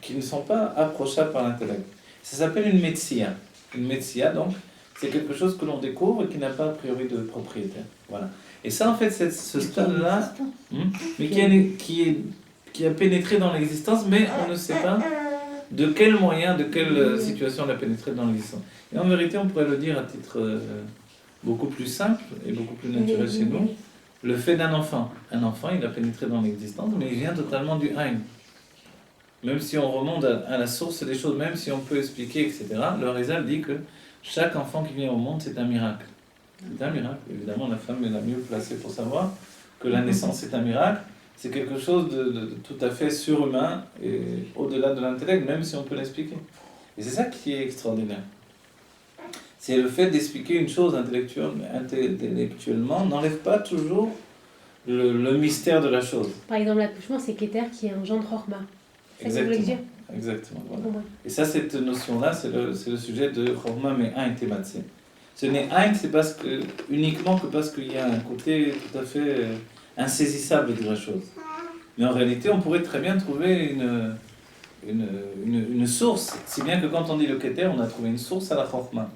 qui ne sont pas approchables par l'intellect. Ça s'appelle une metsia. Une metsia, donc, c'est quelque chose que l'on découvre et qui n'a pas a priori de propriétaire. Voilà. Et ça, en fait, c'est ce stade-là, mais qui a pénétré dans l'existence, mais on ne sait pas de quel moyen, de quelle situation elle a pénétré dans l'existence. Et en vérité, on pourrait le dire à titre beaucoup plus simple et beaucoup plus naturel chez nous. Le fait d'un enfant. Un enfant, il a pénétré dans l'existence, mais il vient totalement du Haïn. Même si on remonte à la source des choses, même si on peut expliquer, etc., le Rizal dit que chaque enfant qui vient au monde, c'est un miracle. C'est un miracle. Évidemment, la femme est la mieux placée pour savoir que la naissance est un miracle. C'est quelque chose de tout à fait surhumain et au-delà de l'intellect, même si on peut l'expliquer. Et c'est ça qui est extraordinaire. C'est le fait d'expliquer une chose intellectuellement n'enlève pas toujours le mystère de la chose. Par exemple, l'accouchement, c'est Keter qui engendre Chorma. Exactement. Exactement. Voilà. Et ça, cette notion-là, c'est le sujet de Chorma mais Ein Tematse. Ce n'est Ein, c'est uniquement parce qu'il y a un côté tout à fait insaisissable de la chose. Mais en réalité, on pourrait très bien trouver une source, si bien que quand on dit le Keter, on a trouvé une source à la Chorma.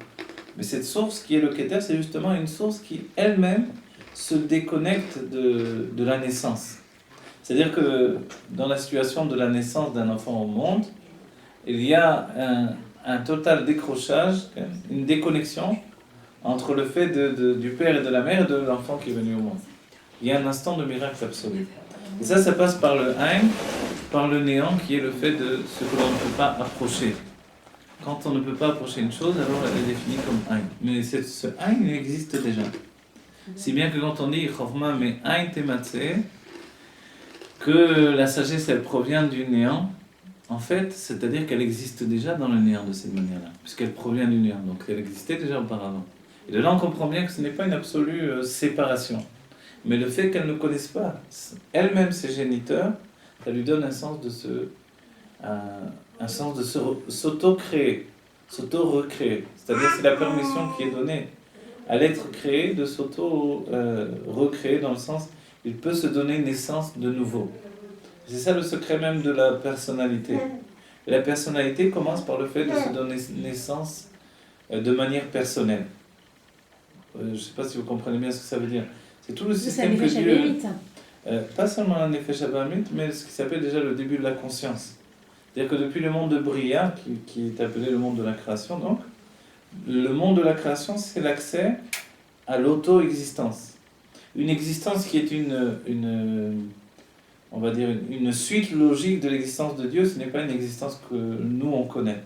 Mais cette source qui est le Keter, c'est justement une source qui elle-même se déconnecte de la naissance. C'est-à-dire que dans la situation de la naissance d'un enfant au monde, il y a un total décrochage, une déconnexion entre le fait du père et de la mère et de l'enfant qui est venu au monde. Il y a un instant de miracle absolu. Et ça passe par le Haïn, par le néant, qui est le fait de ce que l'on ne peut pas approcher. Quand on ne peut pas approcher une chose, alors elle est définie comme Haïn. Mais ce Haïn, il existe déjà. Si bien que quand on dit Chorma mais Haïn Tematse, que la sagesse, elle provient du néant, en fait, c'est-à-dire qu'elle existe déjà dans le néant de cette manière-là, puisqu'elle provient du néant, donc elle existait déjà auparavant. Et de là, on comprend bien que ce n'est pas une absolue séparation, mais le fait qu'elle ne connaisse pas elle-même ses géniteurs, ça lui donne un sens de s'auto-créer, s'auto-recréer. C'est-à-dire c'est la permission qui est donnée à l'être créé de s'auto-recréer dans le sens il peut se donner naissance de nouveau. C'est ça le secret même de la personnalité. Et la personnalité commence par le fait de se donner naissance de manière personnelle. Je ne sais pas si vous comprenez bien ce que ça veut dire. C'est tout le système que Dieu... pas seulement un effet Shabbat, mais ce qui s'appelle déjà le début de la conscience. C'est-à-dire que depuis le monde de Bria, qui est appelé le monde de la création, donc, le monde de la création, c'est l'accès à l'auto-existence. Une existence qui est on va dire une suite logique de l'existence de Dieu, ce n'est pas une existence que nous on connaît.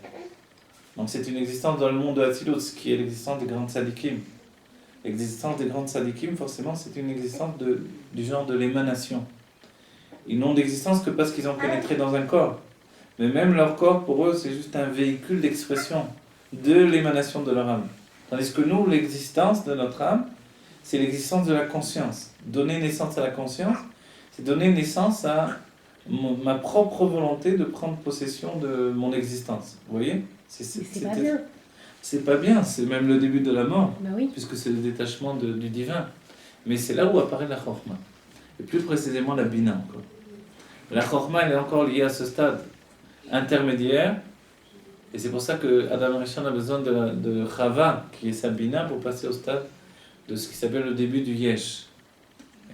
Donc c'est une existence dans le monde de Hatzilut, qui est l'existence des grandes sadikim. L'existence des grandes sadikim, forcément, c'est une existence du genre de l'émanation. Ils n'ont d'existence que parce qu'ils ont pénétré dans un corps. Mais même leur corps, pour eux, c'est juste un véhicule d'expression de l'émanation de leur âme. Tandis que nous, l'existence de notre âme, c'est l'existence de la conscience. Donner naissance à la conscience, c'est donner naissance à ma propre volonté de prendre possession de mon existence. Vous voyez? C'est pas bien. C'est pas bien, c'est même le début de la mort, Bah oui. puisque c'est le détachement du divin. Mais c'est là où apparaît la chorma. Et plus précisément la bina encore. La chorma, elle est encore liée à ce stade intermédiaire. Et c'est pour ça que Adam Rishon a besoin de Chava, qui est sa bina, pour passer au stade de ce qui s'appelle le début du yesh.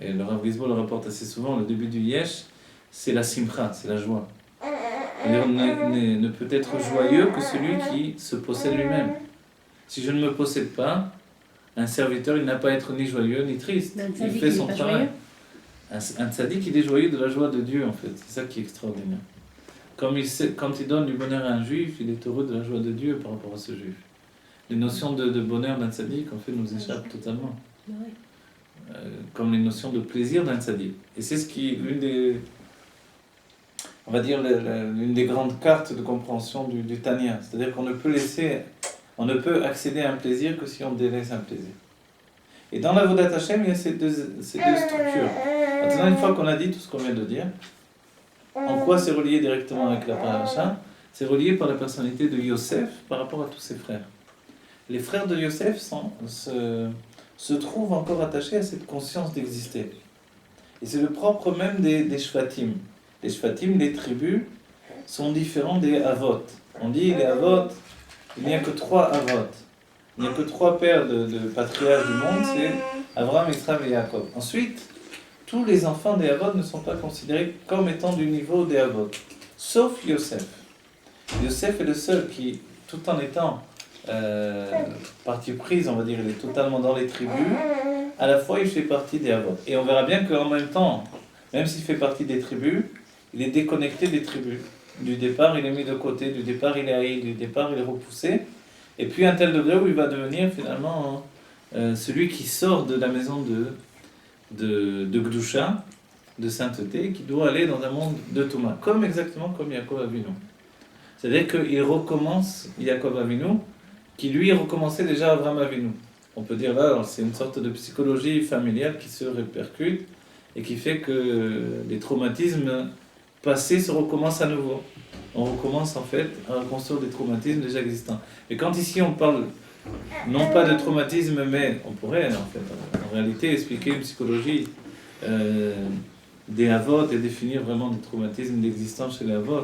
Et le Rav Gizmo le rapporte assez souvent, le début du yesh, c'est la simcha, c'est la joie. C'est-à-dire, ne peut être joyeux que celui qui se possède lui-même. Si je ne me possède pas, un serviteur, il n'a pas à être ni joyeux ni triste. Il fait son travail. Un tzaddik, il est joyeux de la joie de Dieu, en fait. C'est ça qui est extraordinaire. Quand il donne du bonheur à un juif, il est heureux de la joie de Dieu par rapport à ce juif. Les notions de bonheur d'un tzaddik, en fait, nous échappent totalement. Comme les notions de plaisir d'un tzaddik. Et c'est ce qui, l'une des grandes cartes de compréhension du Tanya. C'est-à-dire qu'on ne peut accéder à un plaisir que si on délaisse un plaisir. Et dans la Vodat Hashem, il y a ces deux structures. Maintenant, une fois qu'on a dit tout ce qu'on vient de dire, en quoi c'est relié directement avec la paracha? C'est relié par la personnalité de Yosef par rapport à tous ses frères. Les frères de Yosef se trouvent encore attachés à cette conscience d'exister. Et c'est le propre même des Shvatim. Les Shvatim, les tribus, sont différents des Avot. On dit les Avot, il n'y a que 3 Avot. Il n'y a que 3 pères de patriarches du monde, c'est Abraham, Israël et Jacob. Ensuite, tous les enfants des Avot ne sont pas considérés comme étant du niveau des Avot, sauf Yosef. Yosef est le seul qui, tout en étant partie prise, on va dire, il est totalement dans les tribus, à la fois il fait partie des Avot. Et on verra bien qu'en même temps, même s'il fait partie des tribus, il est déconnecté des tribus. Du départ, il est mis de côté, du départ, il est haï, du départ, il est repoussé. Et puis à un tel degré où il va devenir finalement celui qui sort de la maison de Gdusha, de sainteté, qui doit aller dans un monde de Touma, exactement comme Yaakov Avinu. C'est-à-dire qu'il recommence Yaakov Avinu, qui lui recommençait déjà Abraham Avinu. On peut dire là, alors, c'est une sorte de psychologie familiale qui se répercute et qui fait que les traumatismes passés se recommencent à nouveau. On recommence en fait à reconstruire des traumatismes déjà existants. Et quand ici on parle non pas de traumatisme, mais on pourrait en fait en réalité expliquer une psychologie des Avot et définir vraiment des traumatismes d'existence chez les Avot,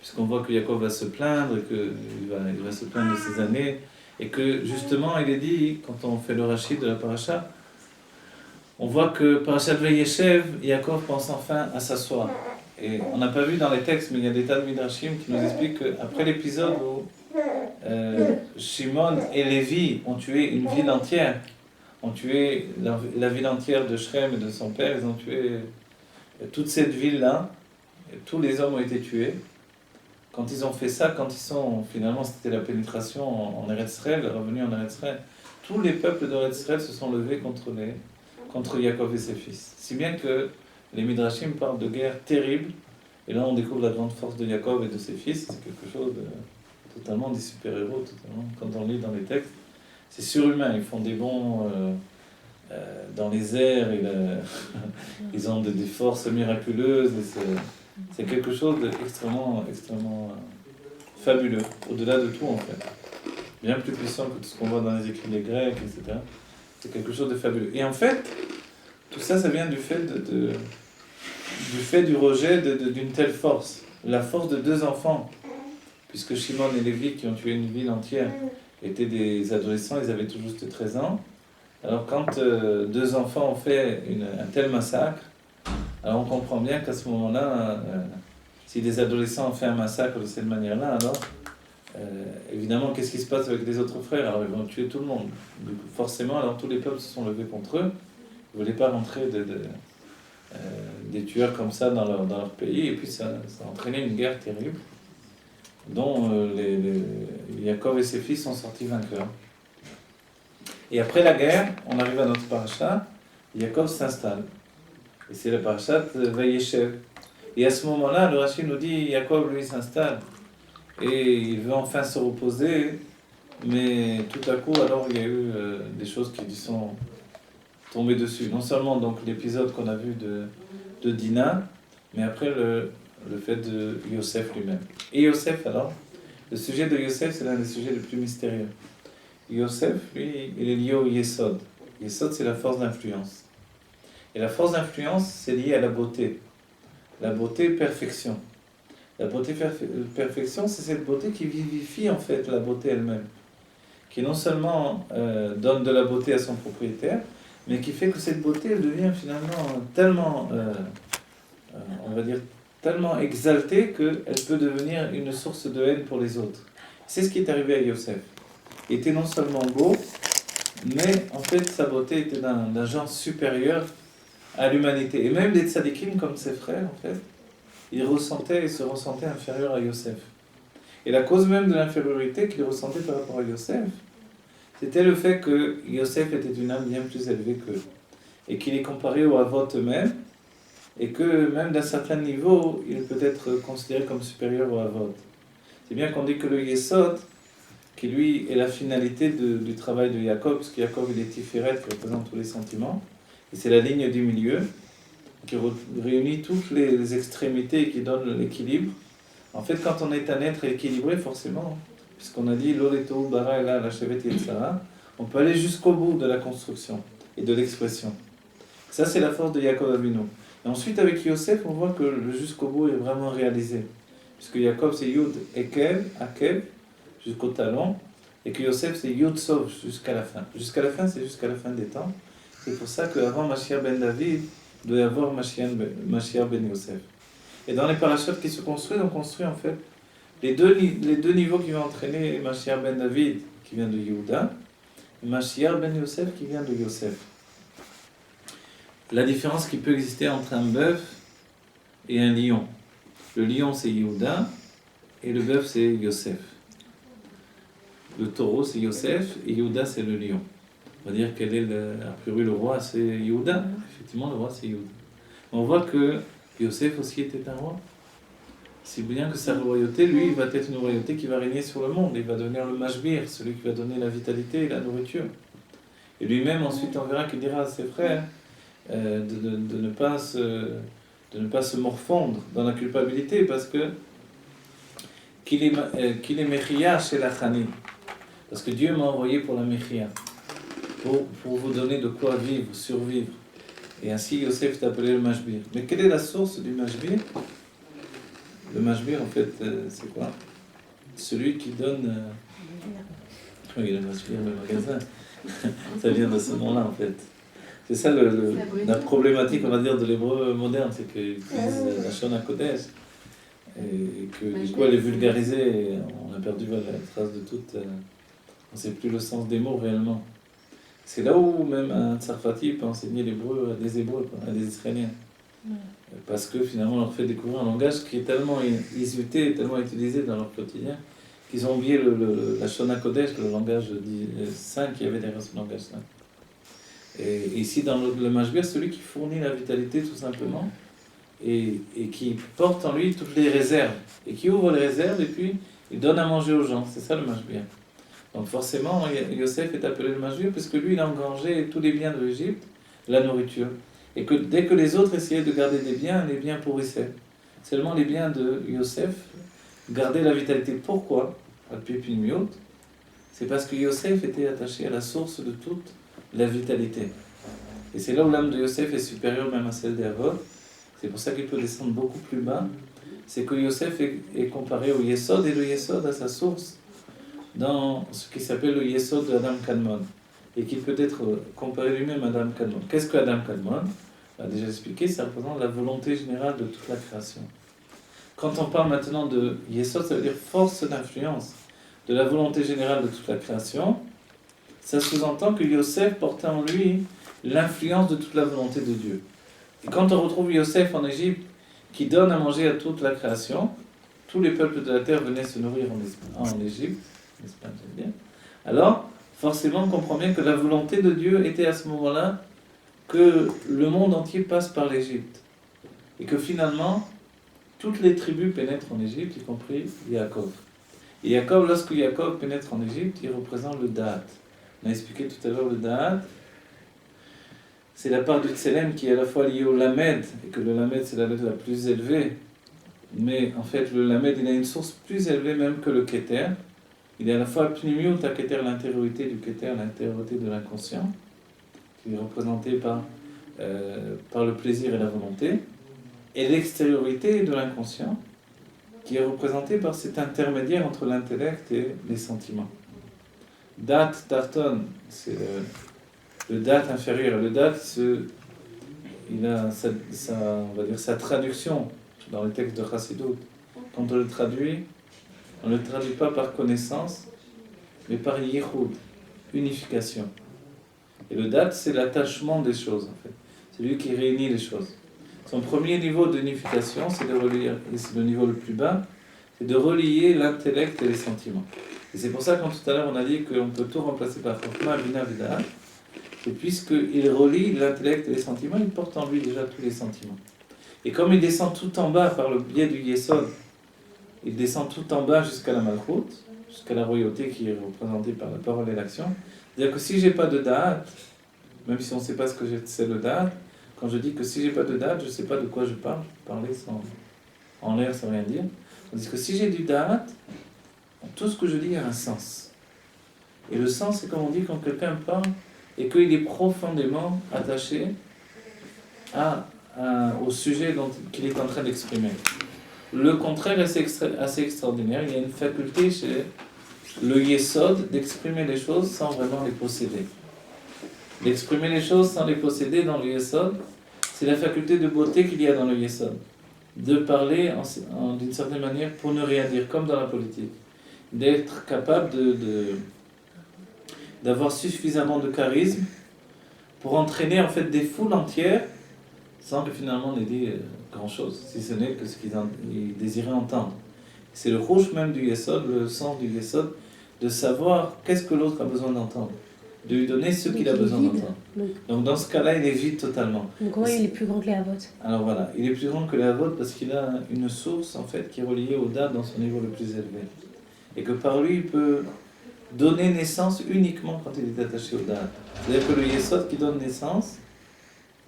puisqu'on voit que Yaakov va se plaindre, qu'il va se plaindre de ses années, et que justement il est dit, quand on fait le rachid de la paracha, on voit que Parashat Vayeshev, Yaakov pense enfin à s'asseoir. Et on n'a pas vu dans les textes, mais il y a des tas de midrashim qui nous expliquent qu'après l'épisode où Shimon et Lévi ont tué une ville entière, ont tué la ville entière de Shrem et de son père, ils ont tué toute cette ville-là, et tous les hommes ont été tués. Quand ils ont fait ça, finalement c'était la pénétration en Eretz Israël, la revenue en Eretz Israël, tous les peuples d'Eretz Israël se sont levés contre Yaakov et ses fils. Si bien que les Midrashim parlent de guerre terrible, et là on découvre la grande force de Yaakov et de ses fils, c'est quelque chose de totalement des super-héros, totalement. Quand on lit dans les textes, c'est surhumain, ils font des bonds dans les airs, ils ont des forces miraculeuses, et c'est quelque chose d'extrêmement fabuleux, au-delà de tout en fait. Bien plus puissant que tout ce qu'on voit dans les écrits des Grecs, etc. C'est quelque chose de fabuleux. Et en fait, tout ça, ça vient du fait du rejet d'une telle force. La force de 2 enfants, puisque Shimon et Lévi, qui ont tué une ville entière, étaient des adolescents, ils avaient tout juste 13 ans. Alors quand 2 enfants ont fait un tel massacre, alors on comprend bien qu'à ce moment-là, si des adolescents ont fait un massacre de cette manière-là, alors évidemment, qu'est-ce qui se passe avec les autres frères? Alors ils vont tuer tout le monde. Du coup, forcément, alors tous les peuples se sont levés contre eux. Ils ne voulaient pas rentrer des tueurs comme ça dans leur pays, et puis ça a entraîné une guerre terrible, dont Yaakov et ses fils sont sortis vainqueurs. Et après la guerre, on arrive à notre paracha, Yaakov s'installe. Et c'est le parachat Vayeshev. Et à ce moment-là, le Rashi nous dit, Yaakov lui s'installe, et il veut enfin se reposer, mais tout à coup, alors il y a eu des choses qui lui sont tombées dessus. Non seulement donc l'épisode qu'on a vu de Dina, mais après le fait de Yosef lui-même. Et Yosef, alors, le sujet de Yosef, c'est l'un des sujets les plus mystérieux. Yosef, lui, il est lié au Yesod. Yesod, c'est la force d'influence. Et la force d'influence, c'est lié à la beauté. La beauté, perfection. La beauté, perfection, c'est cette beauté qui vivifie en fait la beauté elle-même. Qui non seulement donne de la beauté à son propriétaire, mais qui fait que cette beauté, elle devient finalement tellement, on va dire, tellement exaltée qu'elle peut devenir une source de haine pour les autres. C'est ce qui est arrivé à Yosef. Il était non seulement beau, mais en fait sa beauté était d'un genre supérieur à l'humanité. Et même les tzadikim comme ses frères, en fait, ils se ressentaient inférieurs à Yosef. Et la cause même de l'infériorité qu'ils ressentaient par rapport à Yosef, c'était le fait que Yosef était une âme bien plus élevée qu'eux. Et qu'il est comparé aux Avot eux-mêmes, et que même d'un certain niveau, il peut être considéré comme supérieur aux Avot. C'est bien qu'on dit que le Yesod, qui lui est la finalité du travail de Jacob, parce que Jacob il est Tiferet, qui représente tous les sentiments, et c'est la ligne du milieu, qui réunit toutes les extrémités et qui donne l'équilibre. En fait, quand on est un être équilibré, forcément, puisqu'on a dit l'Oleto, Bara, Ela, la Shevet, Yetzara, on peut aller jusqu'au bout de la construction et de l'expression. Ça, c'est la force de Jacob Avinu. Et ensuite, avec Yosef, on voit que le jusqu'au bout est vraiment réalisé. Puisque Jacob, c'est Yud, Ekev, Akev, jusqu'au talon, et que Yosef, c'est Yud Sov, jusqu'à la fin. Jusqu'à la fin, c'est jusqu'à la fin des temps. C'est pour ça qu'avant Mashiach ben David, il doit y avoir Mashiach ben Yosef. Et dans les parachutes qui se construisent, on construit en fait les deux niveaux qui vont entraîner Mashiach ben David, qui vient de Yehuda, et Mashiach ben Yosef, qui vient de Yosef. La différence qui peut exister entre un bœuf et un lion. Le lion, c'est Yehuda, et le bœuf, c'est Yosef. Le taureau, c'est Yosef, et Yehuda, c'est le lion. On va dire quel est a priori le roi, c'est Yehuda. Effectivement, le roi, c'est Yehuda. On voit que Yosef aussi était un roi. Si bien que sa royauté, lui, va être une royauté qui va régner sur le monde. Il va devenir le mashbir, celui qui va donner la vitalité et la nourriture. Et lui-même, ensuite, on verra qu'il dira à ses frères de ne pas se morfondre dans la culpabilité, parce que qu'il est Mechia chez la Chani. Parce que Dieu m'a envoyé pour la Mechia, pour vous donner de quoi vivre, survivre. Et ainsi, Yosef est appelé le Mashbir. Mais quelle est la source du Mashbir? Le Mashbir, en fait, c'est quoi? Celui qui donne... Oui, le Mashbir, le magasin. Ça vient de ce nom-là, en fait. C'est ça la problématique, on va dire, de l'hébreu moderne, c'est qu'ils utilisent la Shon HaKodesh, et que du coup, elle est vulgarisée, et on a perdu la trace de toute... on ne sait plus le sens des mots, réellement. C'est là où même un Tsarfati peut enseigner l'hébreu à des Hébreux, à des Israéliens. Parce que finalement, on leur fait découvrir un langage qui est tellement isuté, tellement utilisé dans leur quotidien, qu'ils ont oublié la Shon HaKodesh, le langage saint qu'il y avait derrière ce langage saint. Et ici, dans le Mashbir, celui qui fournit la vitalité, tout simplement, et qui porte en lui toutes les réserves, et qui ouvre les réserves, et puis il donne à manger aux gens. C'est ça le Mashbir. Donc forcément, Yosef est appelé le Mashbir, parce que lui, il a engrangé tous les biens de l'Égypte, la nourriture. Et que dès que les autres essayaient de garder des biens, les biens pourrissaient. Seulement les biens de Yosef gardaient la vitalité. Pourquoi? C'est parce que Yosef était attaché à la source de toute la vitalité. Et c'est là où l'âme de Yosef est supérieure même à celle d'Avot. C'est pour ça qu'il peut descendre beaucoup plus bas. C'est que Yosef est comparé au Yesod, et le Yesod a sa source dans ce qui s'appelle le Yesod de Adam Kadmon, et qui peut être comparé lui-même à Adam Kadmon. Qu'est-ce que Adam Kadmon? On l'a déjà expliqué, ça représente la volonté générale de toute la création. Quand on parle maintenant de Yesod, ça veut dire force d'influence de la volonté générale de toute la création. Ça sous-entend que Yosef portait en lui l'influence de toute la volonté de Dieu. Et quand on retrouve Yosef en Égypte, qui donne à manger à toute la création, tous les peuples de la terre venaient se nourrir en Égypte, n'est-ce pas, bien? Alors, forcément, on comprend bien que la volonté de Dieu était à ce moment-là que le monde entier passe par l'Égypte. Et que finalement, toutes les tribus pénètrent en Égypte, y compris Yaakov. Et Yaakov, lorsque Yaakov pénètre en Égypte, il représente le Da'at. On a expliqué tout à l'heure le Da'at. c'est la part du Tselem qui est à la fois liée au Lamed, et que le Lamed c'est la lettre la plus élevée, mais en fait le Lamed il a une source plus élevée même que le Keter. Il est à la fois Pnimiut à Keter, l'intériorité du Keter, l'intériorité de l'inconscient, qui est représentée par le plaisir et la volonté, et l'extériorité de l'inconscient, qui est représentée par cet intermédiaire entre l'intellect et les sentiments. Dat, Tarton, c'est le date inférieur. Le date, il a on va dire, sa traduction dans le texte de Chassidut. Quand on le traduit pas par connaissance, mais par yichud, unification. Et le date, c'est l'attachement des choses, en fait. C'est lui qui réunit les choses. Son premier niveau d'unification, c'est de relier, et c'est le niveau le plus bas, c'est de relier l'intellect et les sentiments. Et c'est pour ça, quand tout à l'heure on a dit qu'on peut tout remplacer par Chokma, Bina, Vida, et puisqu'il relie l'intellect et les sentiments, il porte en lui déjà tous les sentiments. Et comme il descend tout en bas par le biais du Yesod, il descend tout en bas jusqu'à la Malchut, jusqu'à la royauté qui est représentée par la parole et l'action. C'est-à-dire que si j'ai pas de date, même si on ne sait pas ce que c'est le date, quand je dis que si j'ai pas de date, je ne sais pas de quoi je parle, parler en l'air sans rien dire. Tandis que si j'ai du date, tout ce que je dis a un sens. Et le sens, c'est comme on dit quand quelqu'un parle et qu'il est profondément attaché au sujet qu'il est en train d'exprimer. Le contraire est assez extraordinaire. Il y a une faculté chez le Yesod d'exprimer les choses sans vraiment les posséder. D'exprimer les choses sans les posséder dans le Yesod, c'est la faculté de beauté qu'il y a dans le Yesod. De parler d'une certaine manière pour ne rien dire, comme dans la politique. D'être capable d'avoir suffisamment de charisme pour entraîner en fait des foules entières sans que finalement on ait dit grand-chose, si ce n'est que ce qu'ils désiraient entendre. C'est le rouge même du Yesod, le sens du Yesod, de savoir qu'est-ce que l'autre a besoin d'entendre, de lui donner ce qu'il a besoin d'entendre. Donc dans ce cas-là, il est vide totalement. Donc comment il est plus grand que les Havot? Alors voilà, il est plus grand que les Havot parce qu'il a une source en fait qui est reliée au Dad dans son niveau le plus élevé. Et que par lui, il peut donner naissance uniquement quand il est attaché au Dad. C'est-à-dire que le Yesod qui donne naissance,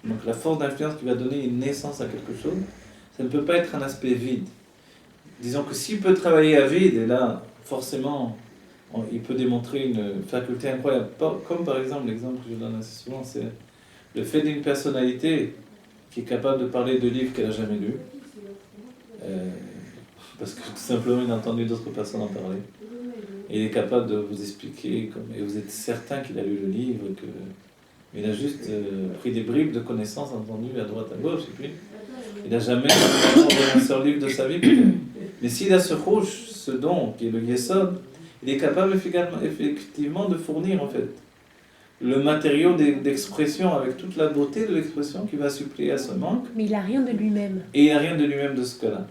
donc la force d'influence qui va donner une naissance à quelque chose, ça ne peut pas être un aspect vide. Disons que s'il peut travailler à vide, et là, forcément, il peut démontrer une faculté incroyable. Comme par exemple, l'exemple que je donne assez souvent, c'est le fait d'une personnalité qui est capable de parler de livres qu'elle n'a jamais lus, parce que tout simplement il a entendu d'autres personnes en parler. Et il est capable de vous expliquer, et vous êtes certain qu'il a lu le livre, il a juste pris des bribes de connaissances entendues à droite, à gauche, et puis il n'a jamais lu un seul livre de sa vie, peut-être. Mais s'il a ce rouge, ce don, qui est le Yesod, il est capable effectivement de fournir, en fait, le matériau d'expression avec toute la beauté de l'expression qui va suppléer à ce manque. Mais il n'a rien de lui-même. Et il n'a rien de lui-même de ce cas-là.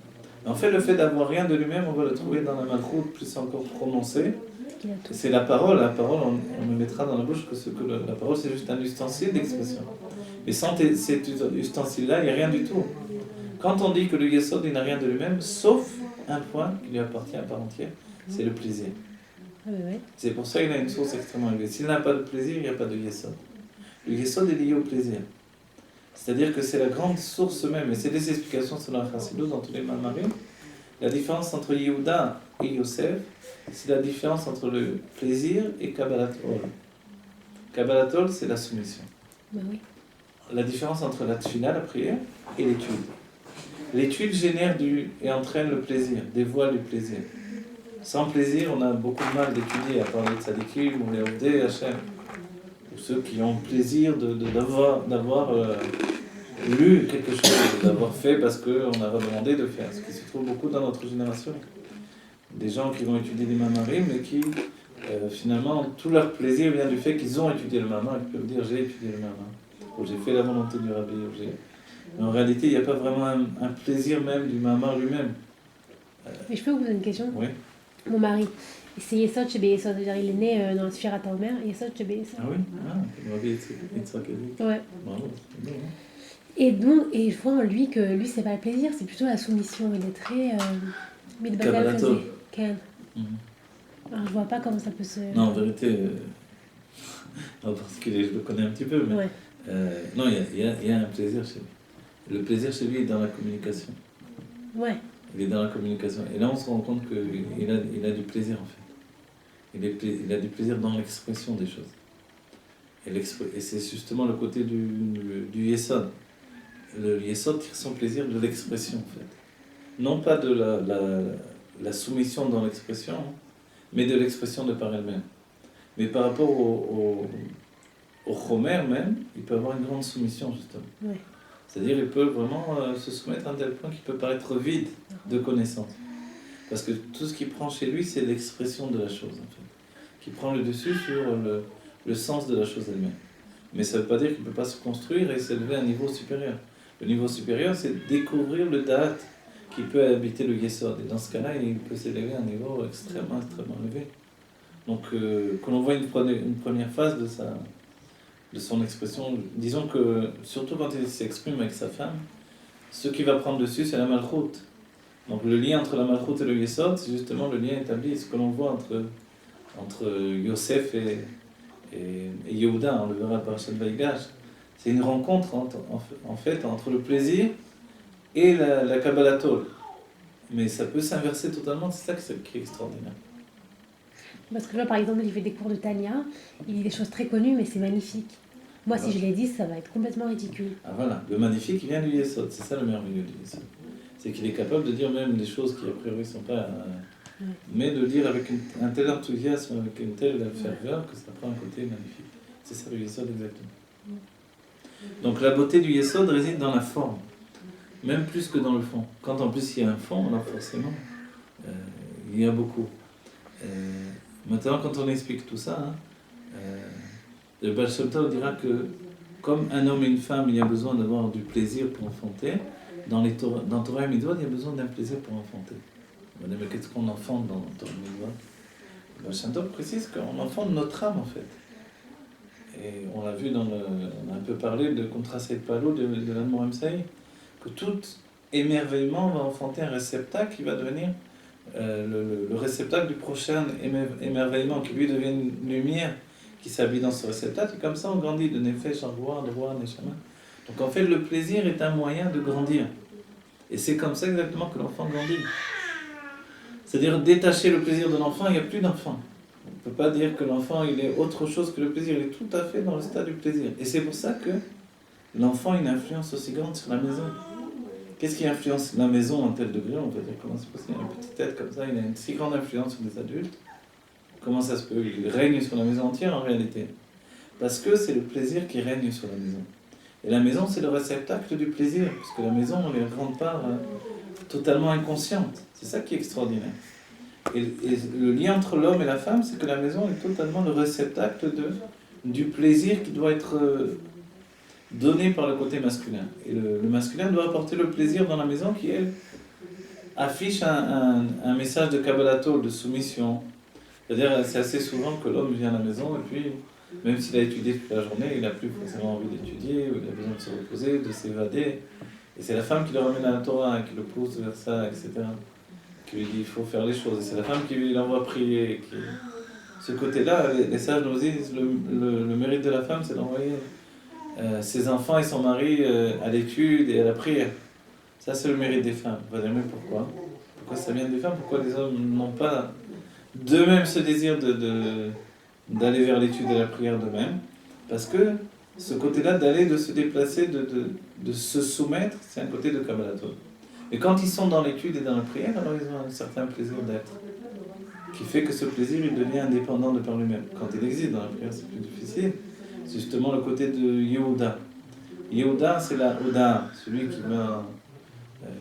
En fait, le fait d'avoir rien de lui-même, on va le trouver dans la Malchut plus encore prononcé. C'est la parole. La parole, on ne mettra dans la bouche que ce que la parole, c'est juste un ustensile d'expression. Mais sans cet ustensile-là, il n'y a rien du tout. Quand on dit que le Yesod, il n'a rien de lui-même, sauf un point qui lui appartient à part entière, c'est le plaisir. Oui. C'est pour ça qu'il a une source extrêmement élevée. S'il n'a pas de plaisir, il n'y a pas de Yesod. Le Yesod est lié au plaisir. C'est-à-dire que c'est la grande source même, et c'est des explications sur la Chassidut dans tous les Mamarim. La différence entre Yehuda et Yosef, c'est la différence entre le plaisir et Kabbalat Ol. Kabbalat Ol, c'est la soumission. Oui. La différence entre la tefila, la prière, et l'étude. L'étude génère et entraîne le plaisir, dévoile du plaisir. Sans plaisir, on a beaucoup de mal d'étudier, à part les tzadikim ou les Ovdei Hachem, ou ceux qui ont le plaisir d'avoir lu quelque chose, d'avoir fait parce qu'on a redemandé de faire, ce qui se trouve beaucoup dans notre génération. Des gens qui vont étudier les mamarim, mais qui, finalement, tout leur plaisir vient du fait qu'ils ont étudié le mamar, et qu'ils peuvent dire j'ai étudié le mamar, ou j'ai fait la volonté du rabbi, mais en réalité, il n'y a pas vraiment un plaisir même du mamar lui-même. Mais je peux vous poser une question? Oui. Mon mari, c'est Yesod chez Yesod, c'est-à-dire il est né dans la Sfirat HaOmer, Yesod chez Yesod. Ah oui? Le rabbi Yitzhak Eli. Ouais. Bravo, c'est bien, hein. Et donc, et je vois en lui que lui, c'est pas le plaisir, c'est plutôt la soumission. Il est très. Kabbalatov. Ken. Mhm. Alors, je vois pas comment ça peut se. Non, en vérité, En particulier, je le connais un petit peu, mais Ouais. non, il y a un plaisir chez lui. Le plaisir chez lui est dans la communication. Ouais. Il est dans la communication. Et là, on se rend compte qu'il a du plaisir, en fait. Il a du plaisir dans l'expression des choses. Et c'est justement le côté du yesod. Le yesod tire son plaisir de l'expression, en fait. Non pas de la soumission dans l'expression, mais de l'expression de par elle-même. Mais par rapport au chomer même, il peut avoir une grande soumission, justement. Ouais. C'est-à-dire, il peut vraiment se soumettre à un tel point qu'il peut paraître vide de connaissance. Parce que tout ce qu'il prend chez lui, c'est l'expression de la chose, en fait. Qui prend le dessus sur le sens de la chose elle-même. Mais ça ne veut pas dire qu'il ne peut pas se construire et s'élever à un niveau supérieur. Le niveau supérieur, c'est découvrir le date qui peut habiter le yesod. Et dans ce cas-là, il peut s'élever à un niveau extrêmement élevé. Donc, quand on voit une première phase de son expression, disons que, surtout quand il s'exprime avec sa femme, ce qui va prendre dessus, c'est la malchoute. Donc le lien entre la malchoute et le yesod, c'est justement le lien établi, ce que l'on voit entre Yosef et Yehuda, on le verra par Parashat Vaïgash. C'est une rencontre en fait entre le plaisir et la Kabbalah Tol. Mais ça peut s'inverser totalement, c'est ça qui est extraordinaire. Parce que là, par exemple, il fait des cours de Tania, il dit des choses très connues, mais c'est magnifique. Moi, si je les dis, ça va être complètement ridicule. Ah voilà, le magnifique, il vient du yesod, c'est ça le merveilleux du yesod. C'est qu'il est capable de dire même des choses qui a priori ne sont pas... mais de dire avec un tel enthousiasme, avec une telle ferveur, que ça prend un côté magnifique. C'est ça le yesod exactement. Donc la beauté du yesod réside dans la forme, même plus que dans le fond. Quand en plus il y a un fond, alors forcément, il y a beaucoup. Maintenant, quand on explique tout ça, le Baal Shem Tov dira que comme un homme et une femme, il y a besoin d'avoir du plaisir pour enfanter, dans Torah et Mitzvot, il y a besoin d'un plaisir pour enfanter. Mais qu'est-ce qu'on enfante dans Torah et Mitzvot? Le Baal Shem Tov précise qu'on enfante notre âme, en fait. Et on l'a vu on a un peu parlé de Contraste Palo de l'Admor Emsaï, que tout émerveillement va enfanter un réceptacle qui va devenir le réceptacle du prochain émerveillement, qui lui devient une lumière qui s'habille dans ce réceptacle, et comme ça on grandit de Nefesh en roi, de roi, Neshama. Donc en fait le plaisir est un moyen de grandir. Et c'est comme ça exactement que l'enfant grandit. C'est-à-dire détacher le plaisir de l'enfant, il n'y a plus d'enfant. On ne peut pas dire que l'enfant il est autre chose que le plaisir, il est tout à fait dans le stade du plaisir. Et c'est pour ça que l'enfant a une influence aussi grande sur la maison. Qu'est-ce qui influence la maison en tel degré? On peut dire comment c'est possible, un petit être comme ça, il a une si grande influence sur les adultes. Comment ça se peut? Il règne sur la maison entière en réalité. Parce que c'est le plaisir qui règne sur la maison. Et la maison, c'est le réceptacle du plaisir, parce que la maison, on est en grande part totalement inconsciente. C'est ça qui est extraordinaire. Et le lien entre l'homme et la femme, c'est que la maison est totalement le réceptacle du plaisir qui doit être donné par le côté masculin. Et le masculin doit apporter le plaisir dans la maison qui, elle, affiche un message de Kabbalah Tol, de soumission. C'est-à-dire, c'est assez souvent que l'homme vient à la maison et puis, même s'il a étudié toute la journée, il n'a plus forcément envie d'étudier, ou il a besoin de se reposer, de s'évader. Et c'est la femme qui le ramène à la Torah, qui le pousse vers ça, etc. Qui lui dit il faut faire les choses. Et c'est la femme qui l'envoie prier. Ce côté-là, les sages nous disent le mérite de la femme, c'est d'envoyer ses enfants et son mari à l'étude et à la prière. Ça, c'est le mérite des femmes. On va dire, mais pourquoi? Pourquoi ça vient des femmes? Pourquoi les hommes n'ont pas d'eux-mêmes ce désir d'aller vers l'étude et la prière d'eux-mêmes? Parce que ce côté-là d'aller, de se déplacer, de se soumettre, c'est un côté de Kabbalah Tov. Et quand ils sont dans l'étude et dans la prière, alors ils ont un certain plaisir d'être, qui fait que ce plaisir, il devient indépendant de par lui-même. Quand il existe dans la prière, c'est plus difficile. C'est justement le côté de Yehuda. Yehuda, c'est la Oda, celui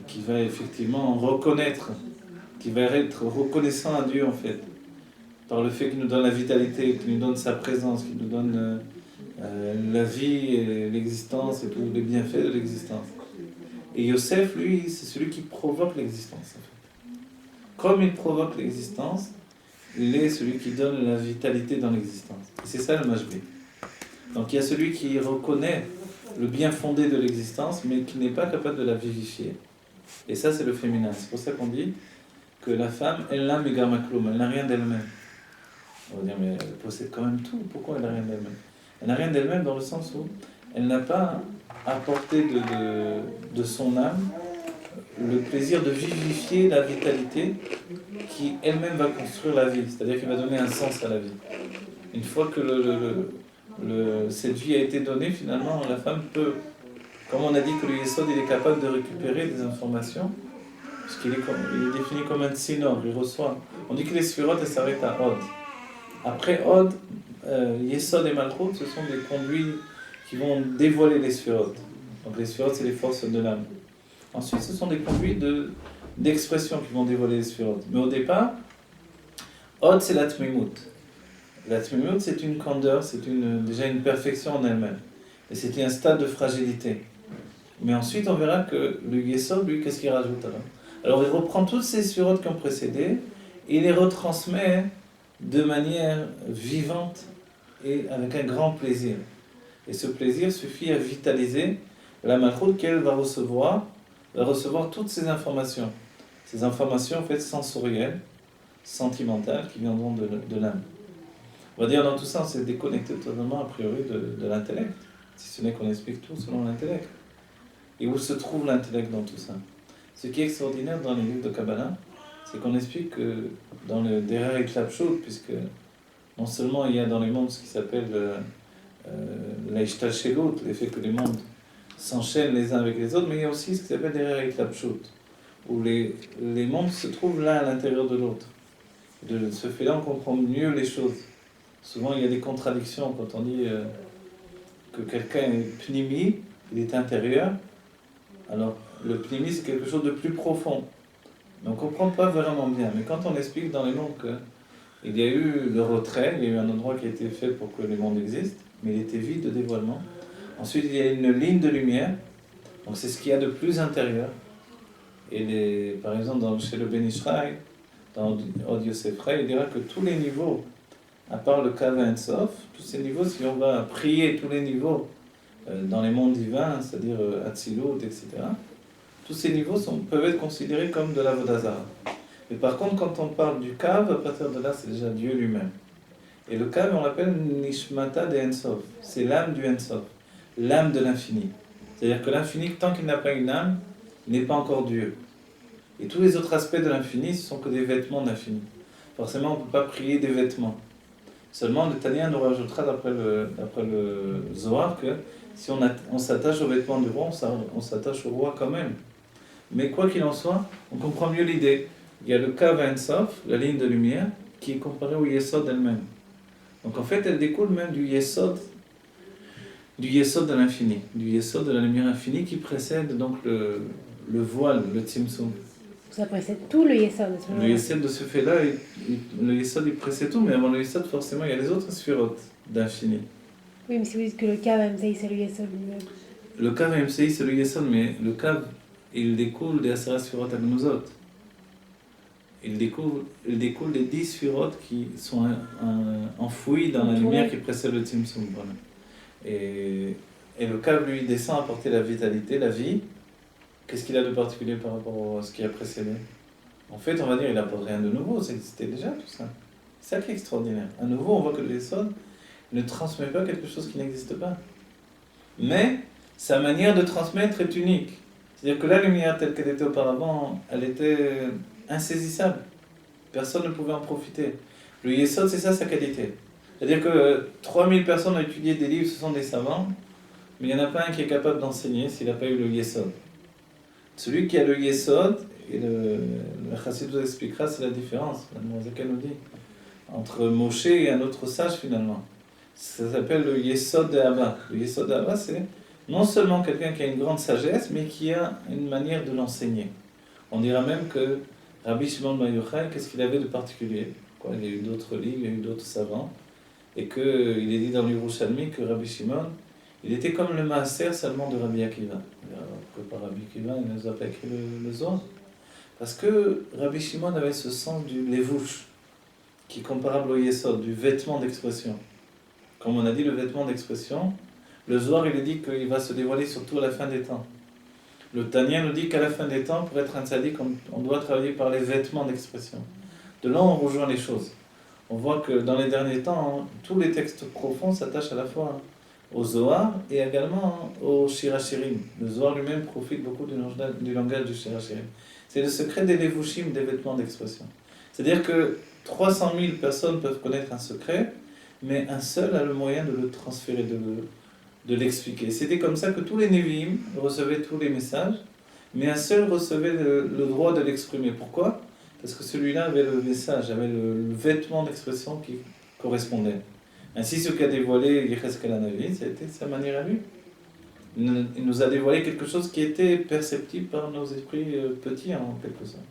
qui va effectivement reconnaître, qui va être reconnaissant à Dieu en fait, par le fait qu'il nous donne la vitalité, qu'il nous donne sa présence, qu'il nous donne la vie et l'existence et tous les bienfaits de l'existence. Et Yosef, lui, c'est celui qui provoque l'existence en fait. Comme il provoque l'existence, il est celui qui donne la vitalité dans l'existence. Et c'est ça le Mashbi. Donc il y a celui qui reconnaît le bien fondé de l'existence, mais qui n'est pas capable de la vivifier. Et ça, c'est le féminin. C'est pour ça qu'on dit que la femme, elle n'a mégamakloum, elle n'a rien d'elle-même. On va dire, mais elle possède quand même tout. Pourquoi elle n'a rien d'elle-même? Elle n'a rien d'elle-même dans le sens où elle n'a pas apporté de son âme le plaisir de vivifier la vitalité qui elle-même va construire la vie, c'est-à-dire qui va donner un sens à la vie. Une fois que cette vie a été donnée, finalement, la femme peut, comme on a dit que le Yesod il est capable de récupérer des informations, puisqu'il est, il est défini comme un tsinor, il reçoit. On dit que les sphirotes elles s'arrêtent à Od. Après Od, Yesod et Malchut, ce sont des conduits qui vont dévoiler les sphirotes. Donc les sphirotes, c'est les forces de l'âme. Ensuite, ce sont des conduits d'expression qui vont dévoiler les sphirotes. Mais au départ, Od, c'est la Tmimut. La Tmimut, c'est une candeur, c'est déjà une perfection en elle-même. Et c'était un stade de fragilité. Mais ensuite, on verra que le Yesod, lui, qu'est-ce qu'il rajoute alors? Alors, il reprend toutes ces sphirotes qui ont précédé, et il les retransmet de manière vivante et avec un grand plaisir. Et ce plaisir suffit à vitaliser la Malchut qu'elle va recevoir toutes ces informations. Ces informations en fait sensorielles, sentimentales, qui viendront de l'âme. On va dire dans tout ça, on s'est déconnecté totalement a priori de l'intellect, si ce n'est qu'on explique tout selon l'intellect. Et où se trouve l'intellect dans tout ça? Ce qui est extraordinaire dans les livres de Kabbalah, c'est qu'on explique que dans le Derer Itlapshut, puisque non seulement il y a dans les mondes ce qui s'appelle l'Aishtashelut, l'effet que les mondes s'enchaînent les uns avec les autres, mais il y a aussi ce qui s'appelle Derer Itlapshut, où les mondes se trouvent l'un à l'intérieur de l'autre. De ce fait-là, on comprend mieux les choses. Souvent, il y a des contradictions quand on dit que quelqu'un est pnimi, il est intérieur. Alors, le pnimi, c'est quelque chose de plus profond. Mais on ne comprend pas vraiment bien. Mais quand on explique dans les mondes qu'il y a eu le retrait, il y a eu un endroit qui a été fait pour que les mondes existent, mais il était vide de dévoilement. Ensuite, il y a une ligne de lumière. Donc, c'est ce qu'il y a de plus intérieur. Et par exemple, chez le Ben Ishraï, dans Od Yosef Rai, il dira que tous les niveaux, à part le Kav Ein Sof, tous ces niveaux, si on va prier tous les niveaux dans les mondes divins, c'est-à-dire Atzilut, etc., tous ces niveaux peuvent être considérés comme de l'Avodah Zarah. Mais par contre, quand on parle du Kav, à partir de là, c'est déjà Dieu lui-même. Et le Kav, on l'appelle Nishmata de Ein Sof. C'est l'âme du Ein Sof, l'âme de l'infini. C'est-à-dire que l'infini, tant qu'il n'a pas une âme, n'est pas encore Dieu. Et tous les autres aspects de l'infini, ce sont que des vêtements de l'infini. Forcément, on ne peut pas prier des vêtements. Seulement, le Tanya nous rajoutera, d'après le Zohar, que si on s'attache aux vêtements du roi, on s'attache au roi quand même. Mais quoi qu'il en soit, on comprend mieux l'idée. Il y a le Kav Ein Sof, la ligne de lumière, qui est comparée au Yesod elle-même. Donc en fait, elle découle même du Yesod de l'infini, du Yesod de la lumière infinie qui précède donc le voile, le Tzimtzum. Ça précède tout le Yesod. Le Yesod de ce fait-là, le Yesod il précède tout, mais avant le Yesod, forcément, il y a les autres sphirotes d'infini. Oui, mais si vous dites que le Kav MCI, c'est le Yesod lui-même. Le Kav MCI, c'est le Yesod, mais le Kav, il découle des Asera Sphirot Agnosot. Il découle des 10 sphirotes qui sont enfouis dans la lumière qui précède le Tzimtzum. Voilà. Et le Kav, lui, descend à apporter la vitalité, la vie. Qu'est-ce qu'il a de particulier par rapport à ce qui a précédé? En fait, on va dire qu'il n'apporte rien de nouveau, ça existait déjà tout ça. C'est ça qui est extraordinaire. À nouveau, on voit que le Yesod ne transmet pas quelque chose qui n'existe pas. Mais sa manière de transmettre est unique. C'est-à-dire que la lumière telle qu'elle était auparavant, elle était insaisissable. Personne ne pouvait en profiter. Le Yesod, c'est ça sa qualité. C'est-à-dire que 3000 personnes ont étudié des livres, ce sont des savants, mais il n'y en a pas un qui est capable d'enseigner s'il n'a pas eu le Yesod. Celui qui a le Yesod, et le Chassid nous expliquera, c'est la différence, la Moazaka nous dit, entre Moshe et un autre sage finalement. Ça s'appelle le Yesod de Abba. Le Yesod de Abba, c'est non seulement quelqu'un qui a une grande sagesse, mais qui a une manière de l'enseigner. On dira même que Rabbi Shimon Bar Yochai, qu'est-ce qu'il avait de particulier? Il y a eu d'autres livres, il y a eu d'autres savants, et qu'il est dit dans l'Yerushalmi que Rabbi Shimon, il était comme le maaser seulement de Rabbi Akiva. Pourquoi pas Rabbi Akiva, il ne nous a pas écrit le Zohar? Parce que Rabbi Shimon avait ce sens du levouch, qui est comparable au Yesod, du vêtement d'expression. Comme on a dit, le vêtement d'expression, le Zohar, il dit qu'il va se dévoiler surtout à la fin des temps. Le Tanya nous dit qu'à la fin des temps, pour être un tzaddik, on doit travailler par les vêtements d'expression. De là, on rejoint les choses. on voit que dans les derniers temps, tous les textes profonds s'attachent à la fois au Zohar et également au Shirachirim. Le Zohar lui-même profite beaucoup du langage du Shirachirim. C'est le secret des levushim, des vêtements d'expression. C'est-à-dire que 300 000 personnes peuvent connaître un secret, mais un seul a le moyen de le transférer, de l'expliquer. C'était comme ça que tous les Nevi'im recevaient tous les messages, mais un seul recevait le droit de l'exprimer. Pourquoi ? Parce que celui-là avait le message, avait le vêtement d'expression qui correspondait. Ainsi, ce qu'a dévoilé Yecheskel Hanavi, c'était sa manière à lui. Il nous a dévoilé quelque chose qui était perceptible par nos esprits petits, en quelque sorte.